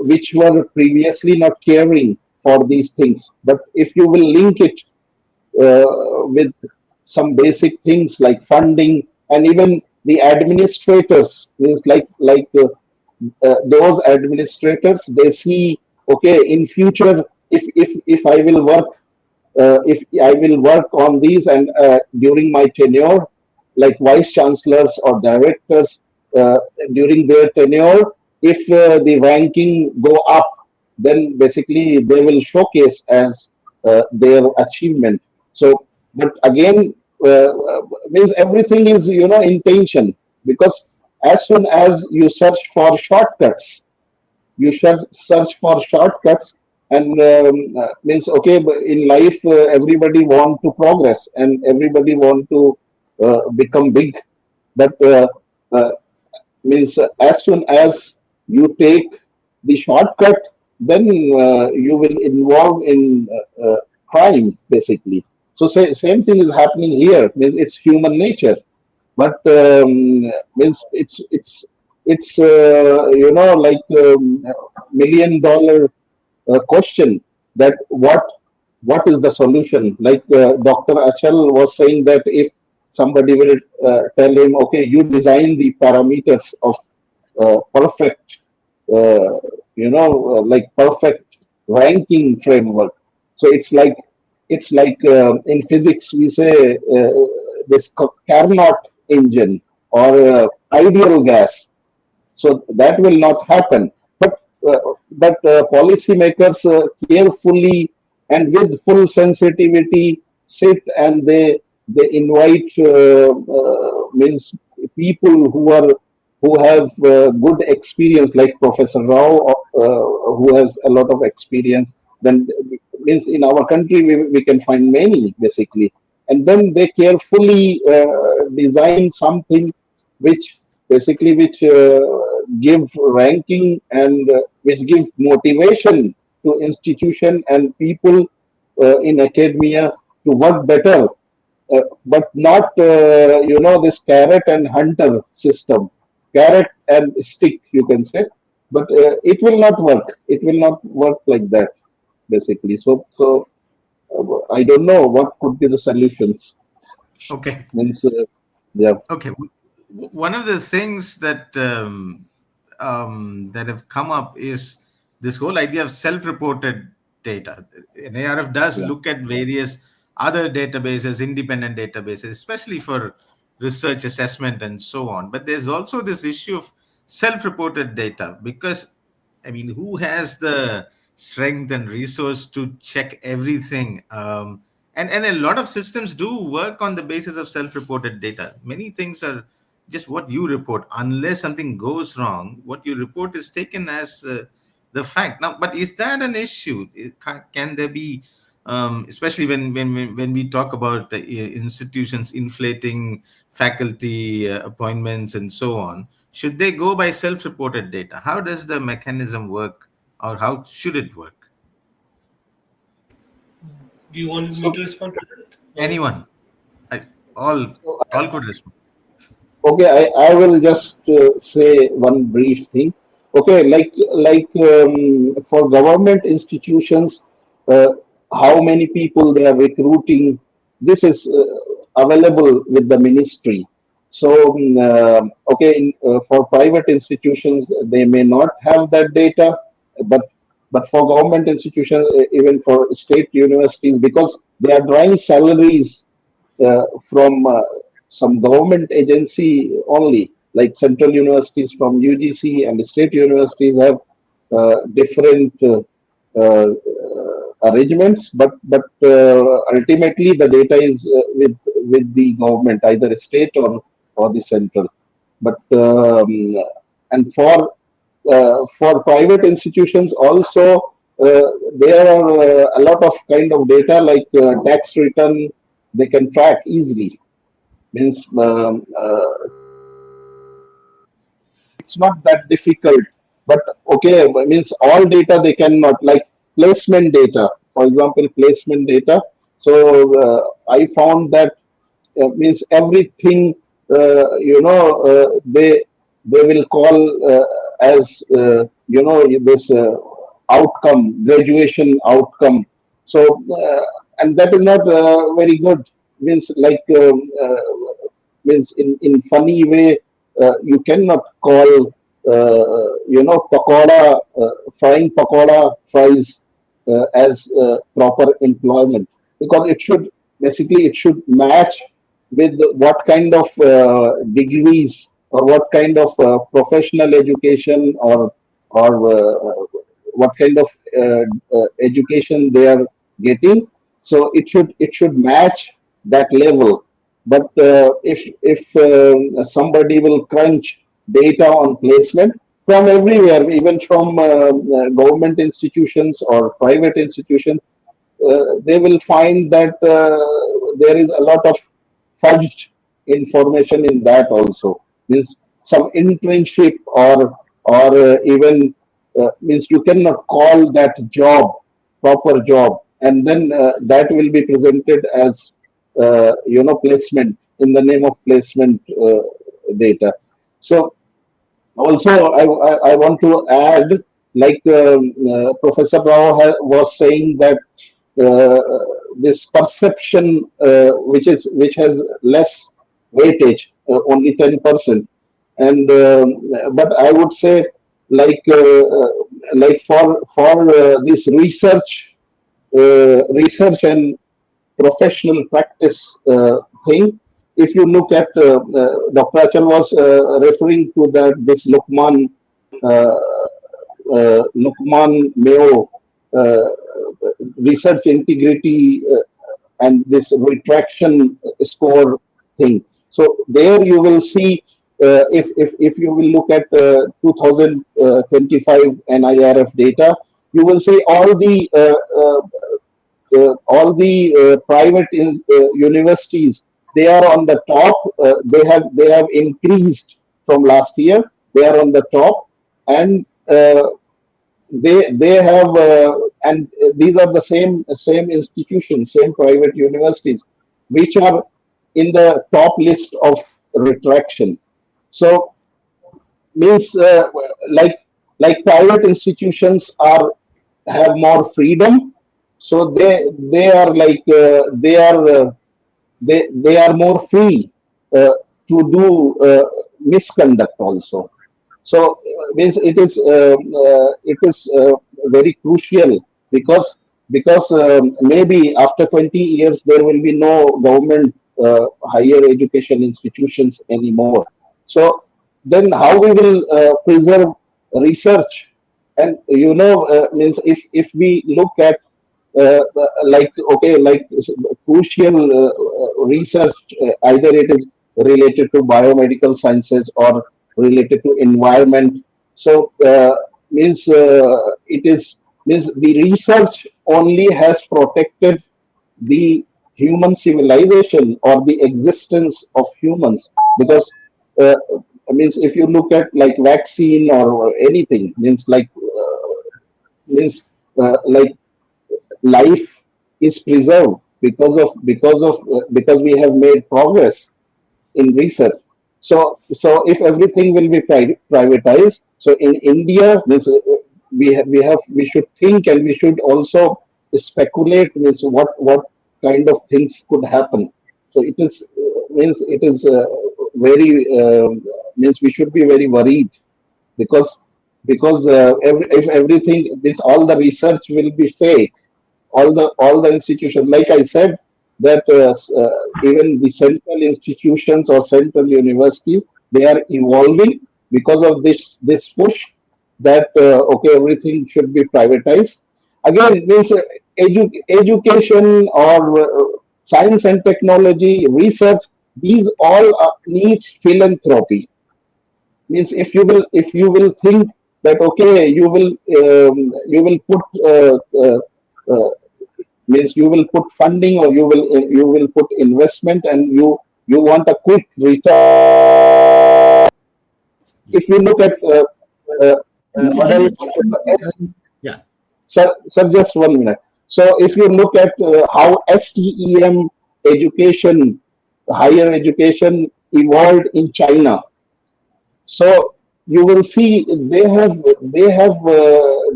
which were previously not caring for these things. But if you will link it with some basic things like funding, and even the administrators, means those administrators, they see, okay, in future, if I will work, if I will work on these, and during my tenure, like vice chancellors or directors, uh, during their tenure, if the ranking go up, then basically they will showcase as their achievement. So, but again, means everything is, intention, because as soon as you search for shortcuts, you should search for shortcuts, and means, okay, but in life, everybody want to progress and everybody want to become big, but uh, means, as soon as you take the shortcut, then you will involve in crime, basically. So same thing is happening here. Means it's human nature, but means it's like $1 million question, that what is the solution? Like Dr. Achal was saying, that if somebody will tell him, okay, you design the parameters of perfect, uh, like perfect ranking framework. So it's like in physics we say, this Carnot engine, or ideal gas. So that will not happen. But policymakers carefully and with full sensitivity sit, and they invite, means, people who have good experience, like Professor Rao, who has a lot of experience. Then, means, in our country we can find many, basically, and then they carefully design something which which give ranking, and which give motivation to institution and people in academia to work better, but not this carrot and hunter system, carrot and stick, you can say. But it will not work. It will not work like that, basically. I don't know what could be the solutions. Okay. Means, yeah. Okay. One of the things that that have come up is this whole idea of self-reported data. NARF does Yeah. look at various other databases, independent databases, especially for research assessment and so on. But there's also this issue of self-reported data, because I mean, who has the strength and resource to check everything? And a lot of systems do work on the basis of self-reported data. Many things are just what you report. Unless something goes wrong, what you report is taken as the fact. Now, but is that an issue? Can there be, especially when we talk about institutions inflating faculty appointments and so on? Should they go by self-reported data? How does the mechanism work, or how should it work? Do you want me So, to respond to that? Anyone, I, all so all could respond. Okay, I will just say one brief thing. Okay, for government institutions, uh, how many people they are recruiting, this is available with the ministry. So, okay, for private institutions, they may not have that data, but for government institutions, even for state universities, because they are drawing salaries from some government agency only, like central universities from UGC, and state universities have different uh, arrangements, but ultimately the data is with the government, either state or the central. But and for private institutions also, there are a lot of kind of data, like tax return, they can track easily. Means, it's not that difficult but okay, means all data they cannot, like placement data, for example, placement data. So I found that means everything, they will call as this outcome, graduation outcome. So and that is not very good. Means like means in funny way, you cannot call pakoda, frying pakoda fries as proper employment, because it should, basically it should match with what kind of degrees or what kind of professional education, or what kind of education they are getting. So it should match that level. But if somebody will crunch data on placement from everywhere, even from government institutions or private institutions, they will find that there is a lot of fudged information in that also. Means some internship, or even means you cannot call that job proper job, and then that will be presented as placement, in the name of placement data. So also, I want to add, like Professor Rao was saying, that uh, this perception, which has less weightage, only 10%, and but I would say, like for this research and professional practice thing. If you look at Dr. Achal was referring to that this Lukman Mayo uh, research integrity and this retraction score thing. So there you will see, if you will look at 2025 NIRF data, you will see all the private universities, they are on the top. They have increased from last year. They are on the top, and they have and these are the same institutions, same private universities, which are in the top list of retraction. So means like private institutions are have more freedom, so they are like they are more free to do misconduct also. So means it is very crucial, because maybe after 20 years there will be no government higher education institutions anymore. So then how we will preserve research? And means if we look at like okay, like crucial research, either it is related to biomedical sciences or related to environment. So means it is means the research only has protected the human civilization or the existence of humans, because uh, means if you look at like vaccine or anything, means like life is preserved because we have made progress in research. So if everything will be privatized, so in India, we should think, and we should also speculate with what kind of things could happen. So it is means it is very means we should be very worried, because if everything, this all the research will be fake, all the institutions, like I said, that even the central institutions or central universities, they are evolving because of this push that okay, everything should be privatized. Again, it means education or science and technology research, these all needs philanthropy. Means if you will think that okay, you will put uh, means you will put funding, or you will put investment, and you want a quick return. If you look at uh, what I This, was yeah. sir, just 1 minute. So if you look at how STEM education, higher education evolved in China, so you will see they have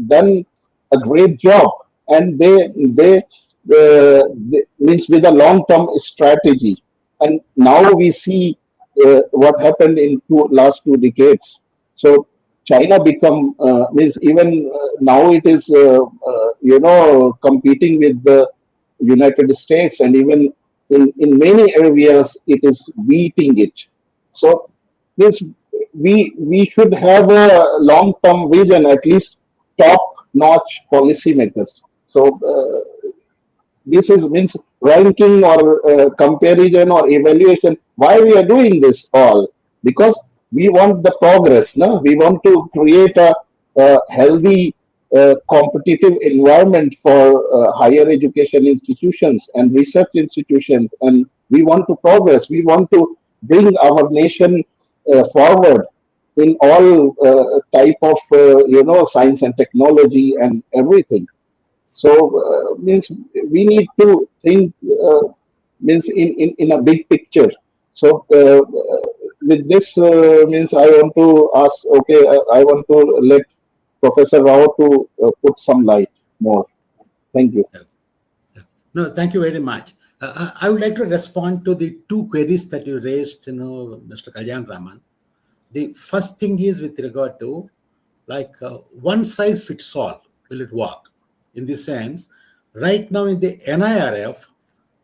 done a great job, and they means with a long term strategy. And now we see what happened in last 2 decades. So China become means even now it is competing with the United States, and even in many areas it is beating it. So means we should have a long term vision, at least top notch policymakers. So this is means ranking or comparison or evaluation. Why we are doing this all? Because we want the progress. No, we want to create a healthy competitive environment for higher education institutions and research institutions, and we want to progress. We want to bring our nation forward in all type of science and technology and everything. So means we need to think means in a big picture. So with this means I want to ask. Okay, I want to let Professor Rao to put some light more. Thank you. No, thank you very much. I would like to respond to the two queries that you raised, Mr. Kalyan Raman. The first thing is with regard to one size fits all. Will it work? In the sense, right now in the NIRF,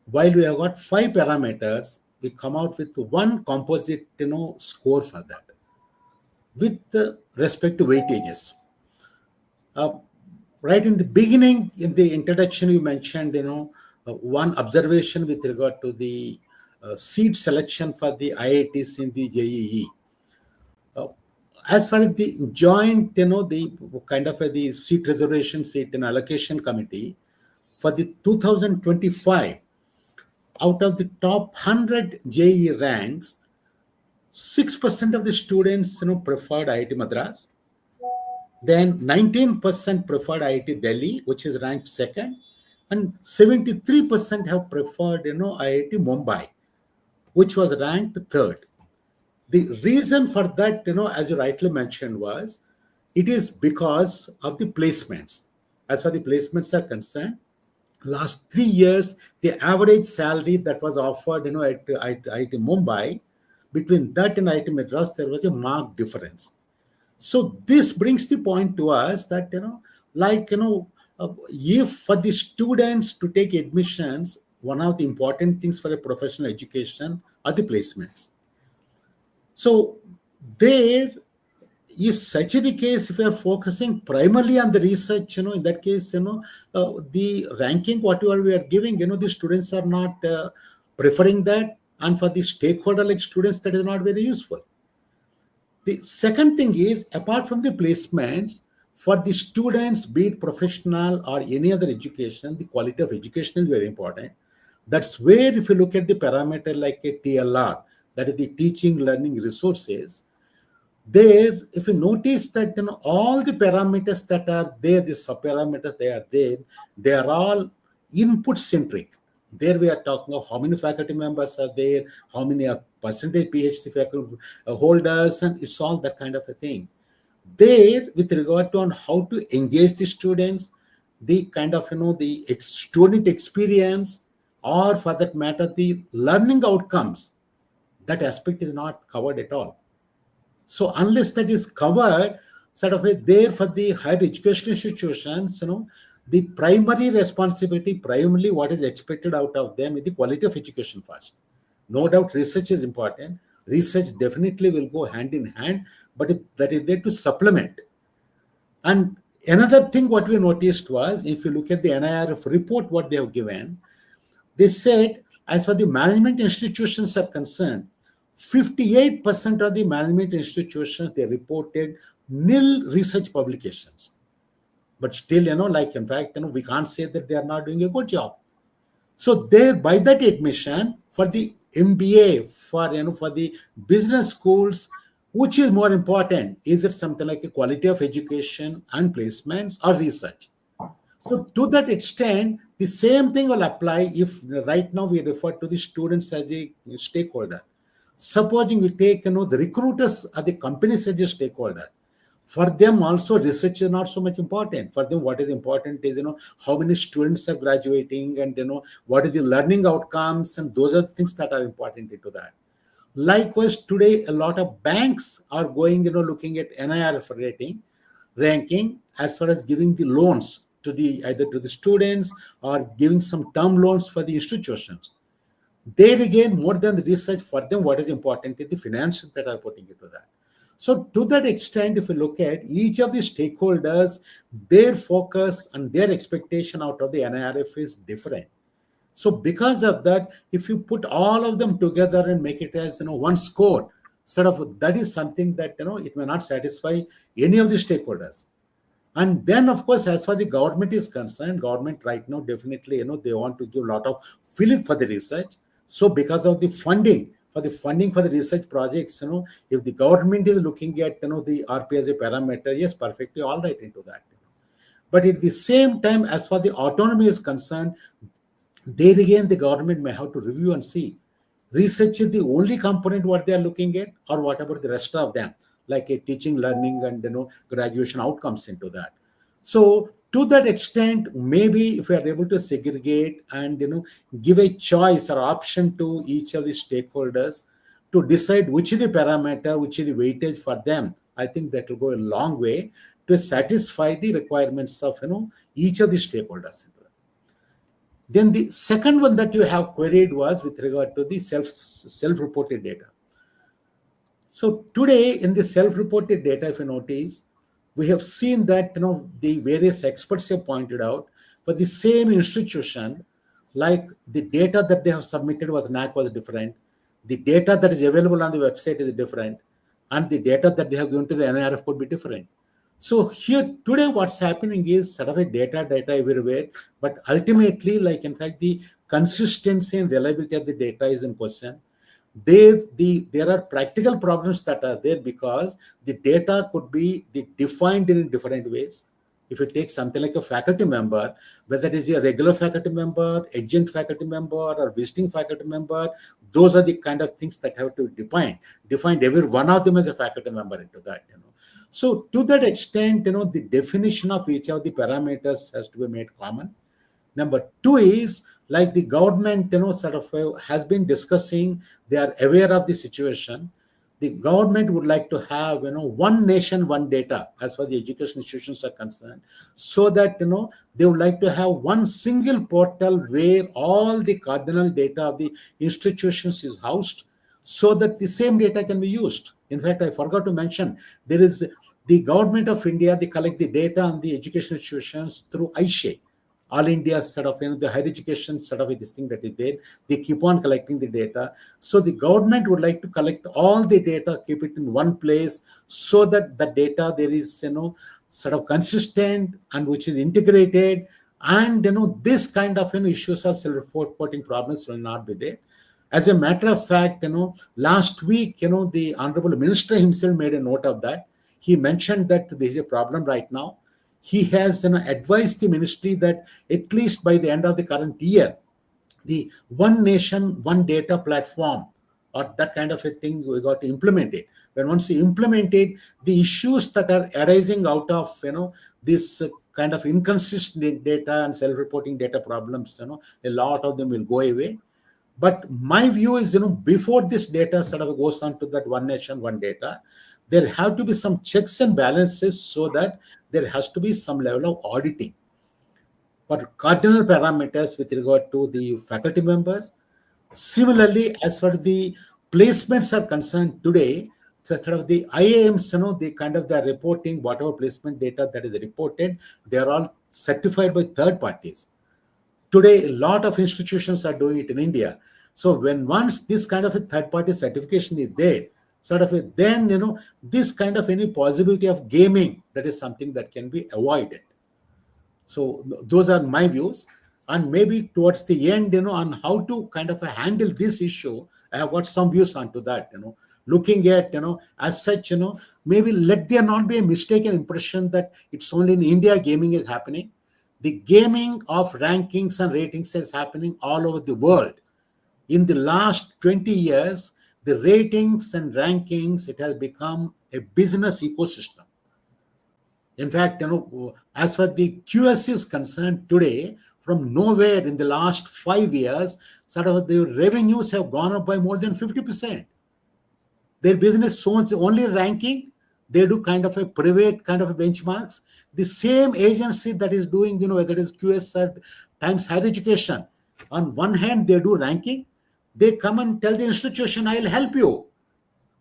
while we have got 5 parameters, we come out with one composite score for that with respect to weightages. Right in the beginning, in the introduction, you mentioned one observation with regard to the seat selection for the IITs in the JEE. As far as the joint, the kind of the seat reservation, seat and allocation committee for the 2025, out of the top 100 JEE ranks, 6% of the students preferred IIT Madras. Then 19% preferred IIT Delhi, which is ranked second, and 73% have preferred IIT Mumbai, which was ranked third. The reason for that, as you rightly mentioned, was it is because of the placements. As far as the placements are concerned, last 3 years, the average salary that was offered, at IIT Mumbai, between that and IIT Madras, there was a marked difference. So this brings the point to us that, if for the students to take admissions, one of the important things for a professional education are the placements. So there, if such is the case, if we are focusing primarily on the research, in that case, the ranking, whatever we are giving, the students are not preferring that. And for the stakeholder like students, that is not very useful. The second thing is, apart from the placements, for the students, be it professional or any other education, the quality of education is very important. That's where, if you look at the parameter like a TLR, that is the teaching learning resources, there, if you notice that all the parameters that are there, the sub-parameters they are all input centric. There we are talking of how many faculty members are there, how many are percentage PhD faculty holders, and it's all that kind of a thing. There, with regard to on how to engage the students, the kind of the student experience, or for that matter the learning outcomes, that aspect is not covered at all. So unless that is covered, sort of there for the higher education institutions, the primary responsibility, primarily what is expected out of them is the quality of education first. No doubt research is important. Research definitely will go hand in hand, but that is there to supplement. And another thing what we noticed was, if you look at the NIRF report, what they have given, they said, as far as the management institutions are concerned, 58% of the management institutions, they reported nil research publications. But still, in fact, we can't say that they are not doing a good job. So there, by that admission, for the MBA, for the business schools, Which is more important? Is it something like a quality of education and placements or research? So to that extent, the same thing will apply if right now we refer to the students as a stakeholder. Supposing we take, the recruiters are the companies as a stakeholder. For them also research is not so much important. For them, what is important is, how many students are graduating and, what is the learning outcomes, and those are the things that are important into that. Likewise, today, a lot of banks are going, looking at NIRF ranking as far as giving the loans to the either to the students or giving some term loans for the institutions. There again, more than the research, for them, what is important is the finances that are putting into that. So to that extent, if you look at each of the stakeholders, their focus and their expectation out of the NIRF is different. So because of that, if you put all of them together and make it as one score, sort of that is something that it may not satisfy any of the stakeholders. And then, of course, as far as the government is concerned, government right now definitely they want to give a lot of fillip for the research. So because of the funding for the research projects, if the government is looking at the RP as a parameter, yes, perfectly all right into that. But at the same time, as far as the autonomy is concerned, there again the government may have to review and see research is the only component what they are looking at, or what about the rest of them, like a teaching, learning, and graduation outcomes into that. So to that extent, maybe if we are able to segregate and give a choice or option to each of the stakeholders to decide which is the parameter, which is the weightage for them, I think that will go a long way to satisfy the requirements of each of the stakeholders. Then the second one that you have queried was with regard to the self-reported data. So today in the self-reported data, if you notice, we have seen that the various experts have pointed out for the same institution, like the data that they have submitted was different, the data that is available on the website is different, and the data that they have given to the NIRF could be different. So here today what's happening is sort of a data everywhere, but ultimately, like in fact, the consistency and reliability of the data is in question. There are practical problems that are there because the data could be defined in different ways. If you take something like a faculty member, whether it is a regular faculty member, adjunct faculty member, or visiting faculty member, those are the kind of things that have to be defined every one of them as a faculty member into that. So to that extent, the definition of each of the parameters has to be made common. Number two is like the government, sort of has been discussing, they are aware of the situation. The government would like to have, one nation, one data as far as the education institutions are concerned, so that, they would like to have one single portal where all the cardinal data of the institutions is housed, so that the same data can be used. In fact, I forgot to mention, there is the government of India, they collect the data on the education institutions through ISHE, All India sort of, the higher education sort of this thing that is there. They keep on collecting the data. So the government would like to collect all the data, keep it in one place, so that the data there is, sort of consistent and which is integrated. And, this kind of, issues of self-reporting problems will not be there. As a matter of fact, last week, the Honorable Minister himself made a note of that. He mentioned that there is a problem right now. He has advised the ministry that at least by the end of the current year, the one nation, one data platform or that kind of a thing, we got to implement it. When once you implement it, the issues that are arising out of, this kind of inconsistent data and self-reporting data problems, a lot of them will go away. But my view is, before this data sort of goes on to that one nation, one data, there have to be some checks and balances so that there has to be some level of auditing for cardinal parameters with regard to the faculty members. Similarly, as far as the placements are concerned today, sort of the IAMs, they're reporting whatever placement data that is reported, they are all certified by third parties. Today, a lot of institutions are doing it in India. So once this kind of a third-party certification is there, sort of then, this kind of any possibility of gaming, that is something that can be avoided. So those are my views. And maybe towards the end, on how to kind of handle this issue, I have got some views onto that, looking at, as such, maybe let there not be a mistaken impression that it's only in India gaming is happening. The gaming of rankings and ratings is happening all over the world. In the last 20 years, the ratings and rankings, it has become a business ecosystem. In fact, as far the QS is concerned today, from nowhere in the last 5 years, sort of the revenues have gone up by more than 50%. Their business shows only ranking. They do kind of a private kind of a benchmarks. The same agency that is doing, whether it is QS or Times Higher Education, on one hand, they do ranking. They come and tell the institution, I'll help you.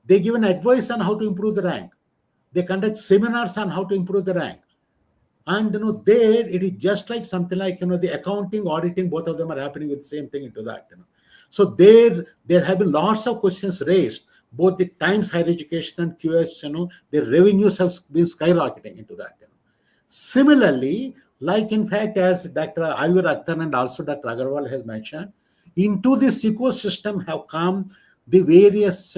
They give an advice on how to improve the rank. They conduct seminars on how to improve the rank. And there it is just like something like the accounting, auditing, both of them are happening with the same thing into that. So there have been lots of questions raised. Both the Times Higher Education and QS, their revenues have been skyrocketing into that. Similarly, like in fact, as Dr. Ayur Akhtar and also Dr. Agarwal has mentioned, into this ecosystem have come the various,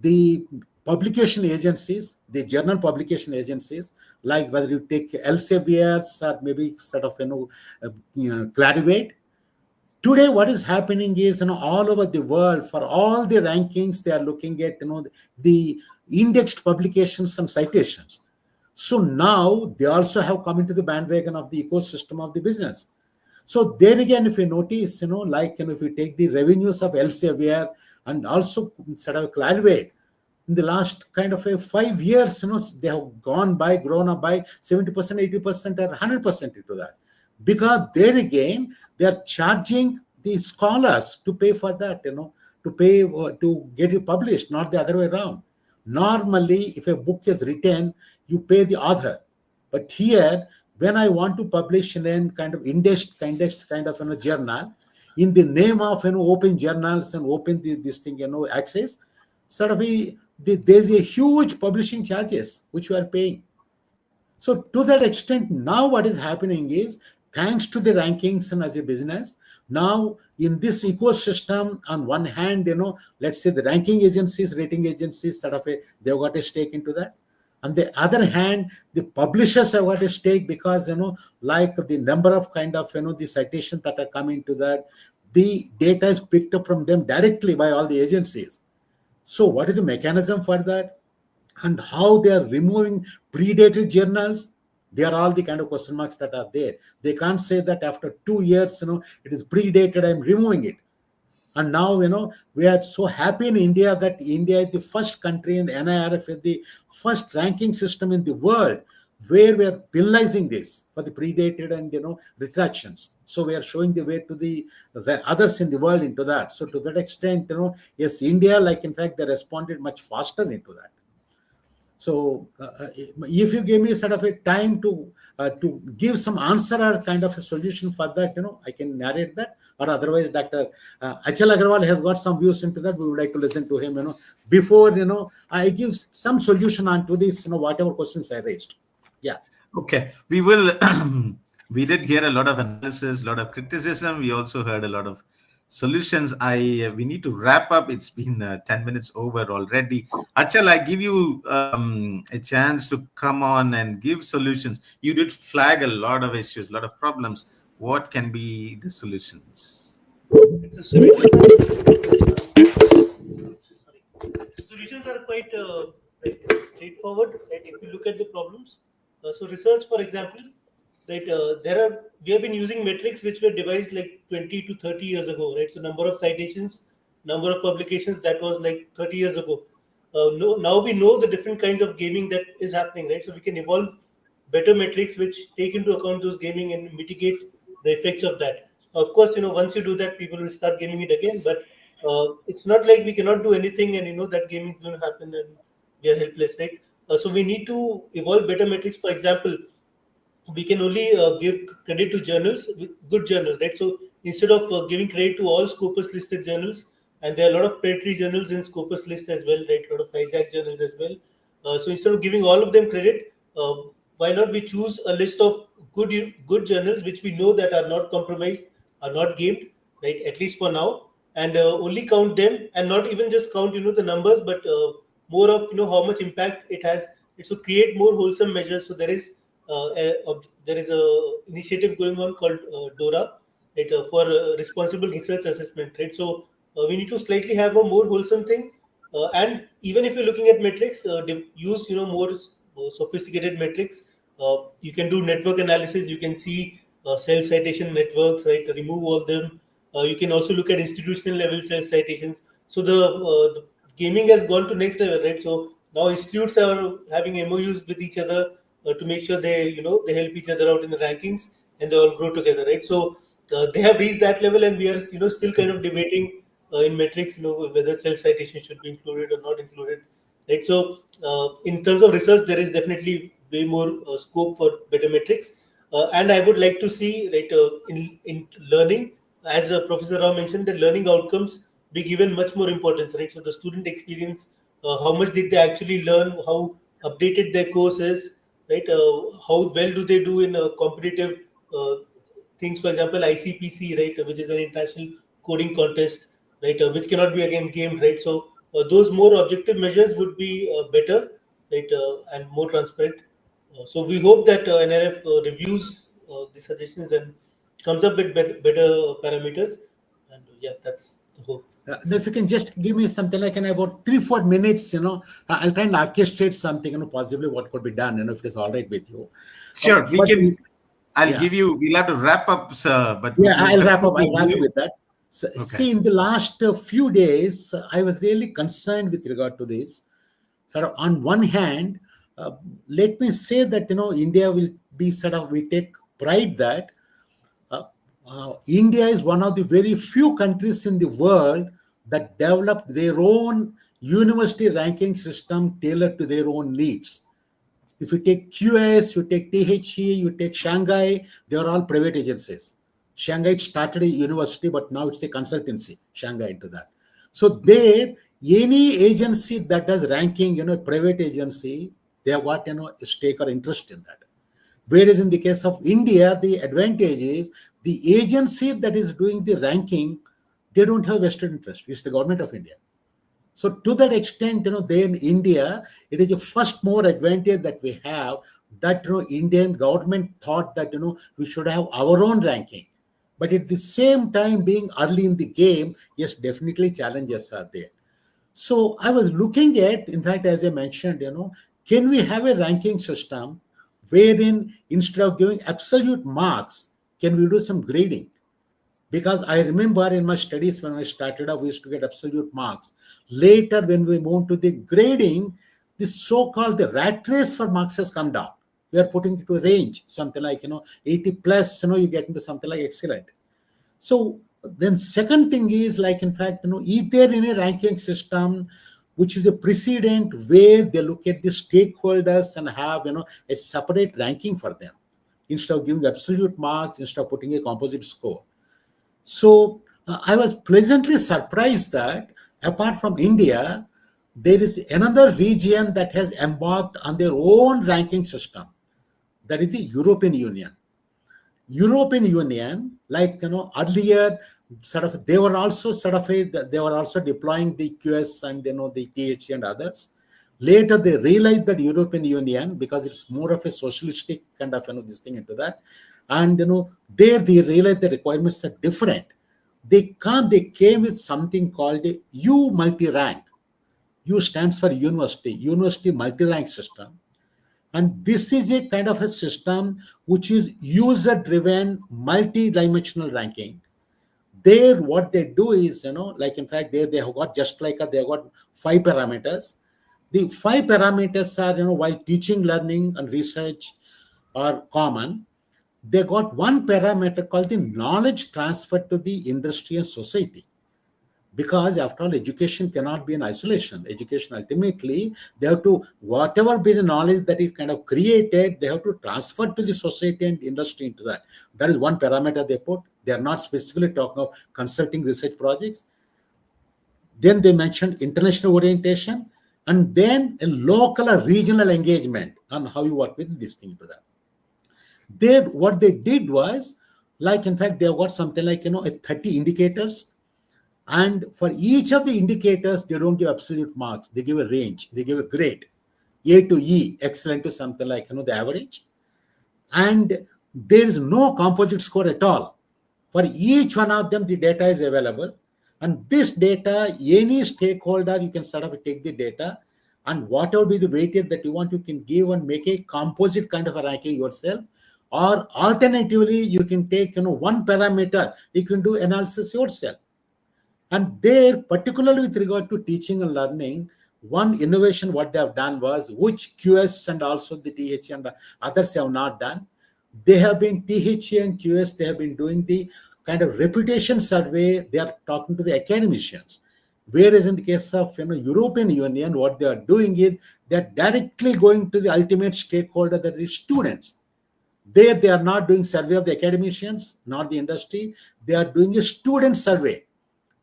the publication agencies, the journal publication agencies, like whether you take Elsevier's or maybe sort of, Clarivate. Today, what is happening is, all over the world, for all the rankings, they are looking at, the indexed publications and citations. So now they also have come into the bandwagon of the ecosystem of the business. So there again, if you notice, if you take the revenues of Elsevier and also sort of Clarivate, in the last kind of 5 years, they have grown up by 70%, 80%, or 100% into that. Because there again, they are charging the scholars to pay for that, to pay to get it published, not the other way around. Normally, if a book is written, you pay the author. But here, when I want to publish in a kind of indexed kind of journal, in the name of open journals and open this thing, access, sort of there's a huge publishing charges which we are paying. So to that extent, now what is happening is, thanks to the rankings and as a business, now in this ecosystem, on one hand, let's say the ranking agencies, rating agencies, sort of they've got a stake into that. On the other hand, the publishers have got a stake because, like the number of kind of, the citations that are coming to that, the data is picked up from them directly by all the agencies. So what is the mechanism for that? And how they are removing predated journals? They are all the kind of question marks that are there. They can't say that after 2 years, it is predated, I'm removing it. And now, we are so happy in India that India is the first country in the NIRF, is the first ranking system in the world where we are penalizing this for the predated and, retractions. So we are showing the way to the others in the world into that. So to that extent, yes, India, like in fact, they responded much faster into that. So if you give me sort of a time to give some answer or kind of a solution for that, I can narrate that. Or otherwise, Dr. Achal Agarwal has got some views into that. We would like to listen to him, before, I give some solution on to this, whatever questions I raised. Yeah. Okay. We will, we did hear a lot of analysis, a lot of criticism. We also heard a lot of solutions. We need to wrap up. It's been 10 minutes over already. Achal, I give you a chance to come on and give solutions. You did flag a lot of issues, a lot of problems. What can be the solutions? Solutions are quite straightforward. Right? If you look at the problems, so research, for example, right, we have been using metrics which were devised like 20 to 30 years ago, right? So number of citations, number of publications, that was like 30 years ago. Now we know the different kinds of gaming that is happening, right? So we can evolve better metrics which take into account those gaming and mitigate the effects of that. Of course, once you do that, people will start gaming it again, but it's not like we cannot do anything and that gaming is going to happen and we are helpless, right? So we need to evolve better metrics. For example, we can only give credit to journals, good journals, right? So instead of giving credit to all Scopus listed journals, and there are a lot of predatory journals in Scopus list as well, right? A lot of hijack journals as well. So instead of giving all of them credit, why not we choose a list of good journals which we know that are not compromised, are not gamed, right? At least for now. and only count them, and not even just count the numbers, but more of how much impact it has. So create more wholesome measures. So there is a initiative going on called DORA, right, for responsible research assessment, right? So we need to slightly have a more wholesome thing, and even if you're looking at metrics, use more sophisticated metrics. You can do network analysis. You can see self citation networks, right? Remove all them. You can also look at institutional level self citations. So the gaming has gone to next level, right? So now institutes are having MOUs with each other to make sure they help each other out in the rankings, and they all grow together, right? So they have reached that level, and we are still kind of debating in metrics, whether self citation should be included or not included, right? So in terms of research, there is definitely way more scope for better metrics, and I would like to see, right, in learning, as Professor Rao mentioned, the learning outcomes be given much more importance, right? So the student experience, how much did they actually learn, how updated their course is, right? How well do they do in competitive uh, things, for example, ICPC, right, which is an international coding contest, right, which cannot be again gamed, right? So those more objective measures would be better, right, and more transparent. So we hope that NRF reviews the suggestions and comes up with better parameters, and yeah, that's the hope. If you can just give me something like in about 3-4 minutes, I'll try and orchestrate something, possibly what could be done, if it is all right with you. Sure, we But can. I'll yeah, give you. We'll have to wrap up, sir. But yeah, we'll I'll wrap up. definitely I'll wrap up give. with that. So, Okay. see, in the last few days, I was really concerned with regard to this. Sort of, on one hand, uh, let me say that India will be we take pride that uh, India is one of the very few countries in the world that developed their own university ranking system tailored to their own needs. If you take QS, you take THE, you take Shanghai, they are all private agencies. Shanghai started a university, but now it's a consultancy, Shanghai into that. So there, any agency that does ranking, private agency, they have got, a stake or interest in that. Whereas in the case of India, the advantage is the agency that is doing the ranking, they don't have vested interest. It's the government of India. So to that extent, there in India, it is the first more advantage that we have that Indian government thought that we should have our own ranking. But at the same time, being early in the game, yes, definitely challenges are there. So I was looking at, in fact, as I mentioned, can we have a ranking system wherein instead of giving absolute marks, can we do some grading? Because I remember in my studies when I started out, we used to get absolute marks. Later, when we moved to the grading, the so-called the rat race for marks has come down. We are putting it to a range, something like 80 plus, you get into something like excellent. So then second thing is like, in fact, is there any ranking system which is a precedent where they look at the stakeholders and have, a separate ranking for them instead of giving absolute marks, instead of putting a composite score. So I was pleasantly surprised that apart from India, there is another region that has embarked on their own ranking system. That is the European Union. European Union, like earlier, they were also they were also deploying the QS and the TH and others. Later, they realized that European Union, because it's more of a socialistic kind of this thing into that, and there they realized the requirements are different. They came with something called a U multi-rank. U stands for university multi-rank system. And this is a kind of a system which is user-driven, multi-dimensional ranking. There, what they do is, like in fact, they have got just like they have got 5 parameters. The 5 parameters are, while teaching, learning, and research are common, they got one parameter called the knowledge transfer to the industry and society. Because after all, education cannot be in isolation. Education ultimately, they have to, whatever be the knowledge that is kind of created, they have to transfer to the society and industry into that. That is one parameter they put. They are not specifically talking of consulting research projects. Then they mentioned international orientation, and then a local or regional engagement on how you work with this thing to that. What they did was, like in fact, they have got something like a 30 indicators. And for each of the indicators, they don't give absolute marks. They give a range. They give a grade. A to E, excellent to something like, the average. And there is no composite score at all. For each one of them, the data is available. And this data, any stakeholder, you can sort of take the data, and whatever be the weightage that you want, you can give and make a composite kind of a ranking yourself. Or alternatively, you can take one parameter, you can do analysis yourself. And there, particularly with regard to teaching and learning, one innovation what they have done was, which QS and also the THA and the others have not done. They have been, THA and QS, they have been doing the kind of reputation survey. They are talking to the academicians. Whereas in the case of European Union, what they are doing is they are directly going to the ultimate stakeholder, that is students. There they are not doing survey of the academicians, not the industry. They are doing a student survey.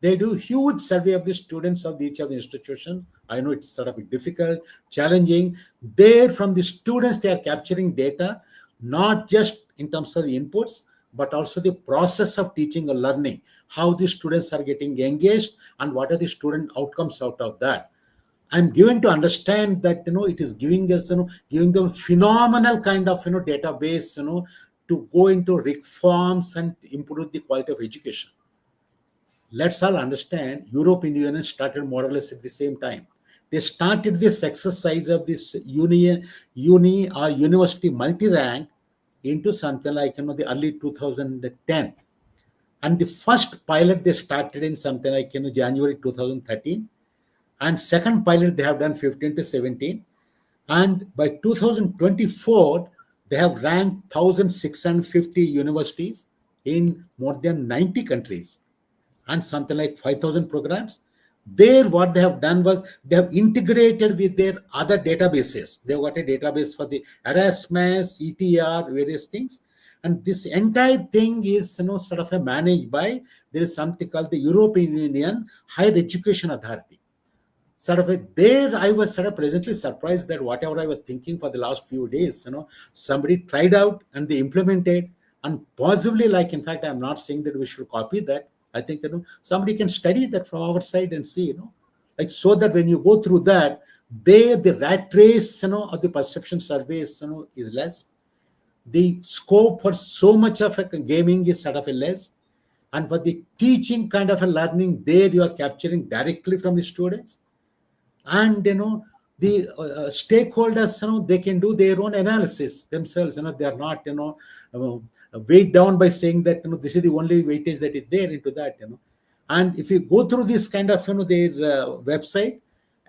They do huge survey of the students of each of the institutions. I know it's sort of difficult, challenging. There, from the students, they are capturing data, not just in terms of the inputs, but also the process of teaching or learning, how the students are getting engaged, and what are the student outcomes out of that. I'm given to understand that it is giving us giving them phenomenal kind of database to go into reforms and improve the quality of education. Let's all understand, European Union started more or less at the same time. They started this exercise of this uni or university multi-rank into something like the early 2010. And the first pilot they started in something like January 2013. And second pilot they have done 15 to 17. And by 2024, they have ranked 1,650 universities in more than 90 countries and something like 5,000 programs. There, what they have done was they have integrated with their other databases. They've got a database for the Erasmus, ETR, various things. And this entire thing is sort of managed by, there is something called the European Union Higher Education Authority. There I was sort of pleasantly surprised that whatever I was thinking for the last few days, somebody tried out and they implemented, and possibly, like, in fact, I'm not saying that we should copy that. I think somebody can study that from our side and see, like, so that when you go through that, the rat race, of the perception surveys, is less. The scope for so much of a gaming is sort of a less, and for the teaching kind of a learning, there you are capturing directly from the students, and the stakeholders, they can do their own analysis themselves. They are not weighed down by saying that this is the only weightage that is there into that. And if you go through this kind of their website,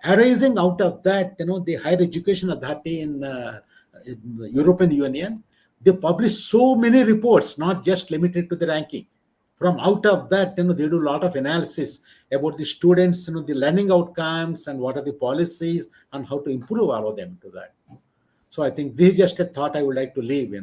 arising out of that, the Higher Education Authority in European Union, they publish so many reports, not just limited to the ranking. From out of that, they do a lot of analysis about the students, the learning outcomes, and what are the policies, and how to improve all of them to that. So I think this is just a thought I would like to leave.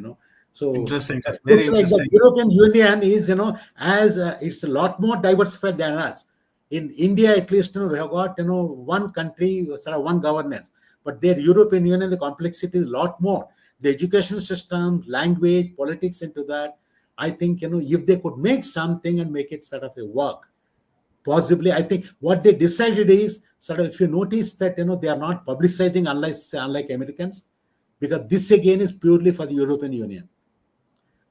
So Interesting, sir. it Very looks like the interesting. European Union is, as it's a lot more diversified than us. In India, at least, we have got, one country, sort of one governance. But their European Union, the complexity is a lot more. The education system, language, politics into that. I think, if they could make something and make it sort of a work, possibly, I think what they decided is, sort of, if you notice that, they are not publicizing unlike Americans, because this again is purely for the European Union.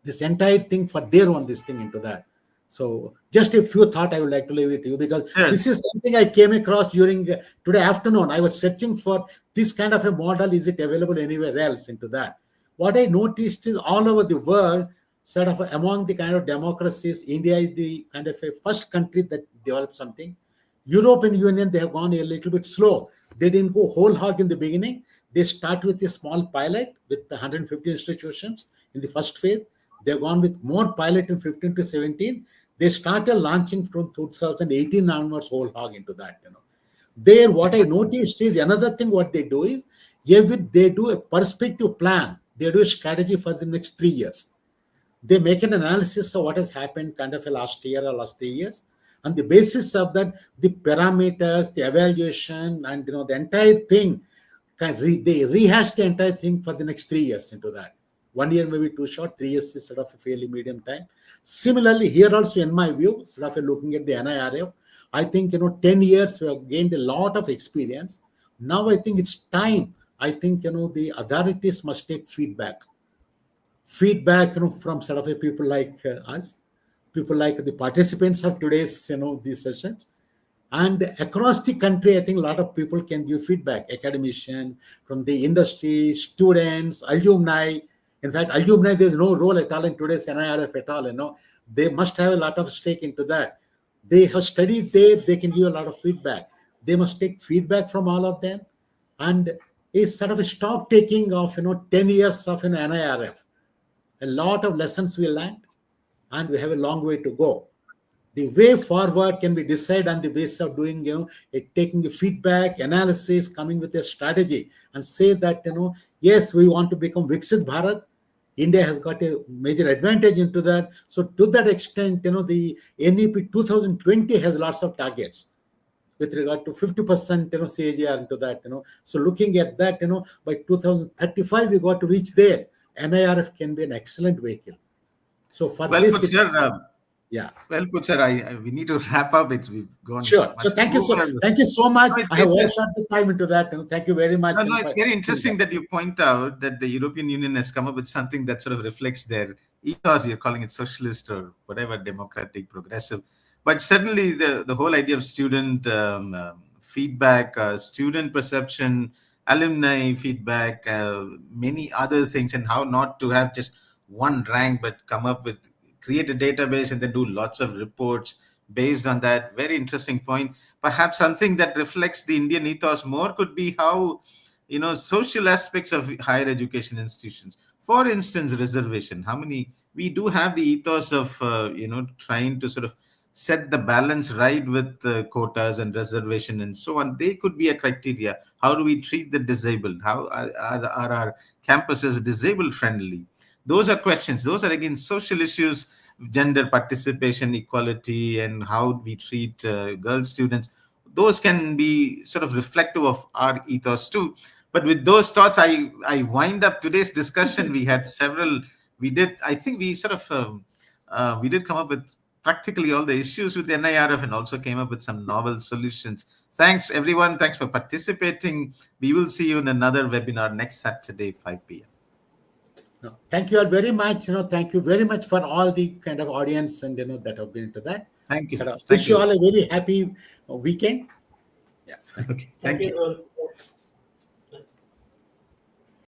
This entire thing for their own, this thing into that. So just a few thoughts I would like to leave it to you, because this is something I came across during today afternoon. I was searching for this kind of a model. Is it available anywhere else into that? What I noticed is all over the world, sort of among the kind of democracies, India is the kind of a first country that developed something. European Union, they have gone a little bit slow. They didn't go whole hog in the beginning. They start with a small pilot with 150 institutions in the first phase. They've gone with more pilot in 15 to 17. They started launching from 2018 onwards whole hog into that. There, what I noticed is another thing what they do is, they do a perspective plan. They do a strategy for the next 3 years. They make an analysis of what has happened kind of a last year or last 3 years. On the basis of that, the parameters, the evaluation, and the entire thing, they rehash the entire thing for the next 3 years into that. 1 year may be too short, 3 years is sort of a fairly medium time. Similarly, here also, in my view, sort of looking at the NIRF, I think, 10 years we have gained a lot of experience. Now I think it's time. I think, the authorities must take feedback, from sort of a people like us, people like the participants of today's, these sessions. And across the country, I think a lot of people can give feedback, academician, from the industry, students, alumni. In fact, alumni, there's no role at all in today's NIRF at all. They must have a lot of stake into that. They have studied there, they can give a lot of feedback. They must take feedback from all of them. And it's sort of a stock taking of 10 years of NIRF. A lot of lessons we learned, and we have a long way to go. The way forward can be decided on the basis of doing, taking a feedback, analysis, coming with a strategy, and say that, yes, we want to become Viksit Bharat. India has got a major advantage into that. So to that extent, the NEP 2020 has lots of targets with regard to 50%, CAGR into that, So looking at that, by 2035, we got to reach there. NIRF can be an excellent vehicle. So for Well this, put, sir. yeah. Well put, sir. We need to wrap up. We've gone Sure. So much thank you over. thank you so much. No, it's I have very- overshot the time into that. Thank you very much. No, it's very interesting that you point out that the European Union has come up with something that sort of reflects their ethos. You're calling it socialist or whatever, democratic, progressive. But certainly the whole idea of student feedback, student perception, alumni feedback, many other things, and how not to have just one rank, but come up with, create a database and then do lots of reports based on that. Very interesting point. Perhaps something that reflects the Indian ethos more could be how, social aspects of higher education institutions. For instance, reservation. How many, we do have the ethos of, trying to sort of set the balance right with quotas and reservation and so on. They could be a criteria. How do we treat the disabled? How are our campuses disabled friendly? Those are questions. Those are, again, social issues, gender participation, equality, and how we treat girl students. Those can be sort of reflective of our ethos too. But with those thoughts, I wind up today's discussion. We had several. We did. I think we sort of we did come up with practically all the issues with the NIRF and also came up with some novel solutions. Thanks, everyone. Thanks for participating. We will see you in another webinar next Saturday, 5 p.m. No, thank you all very much. Thank you very much for all the kind of audience and that have been into that. Thank you. Wish you all a very happy weekend. Okay. Thank you all.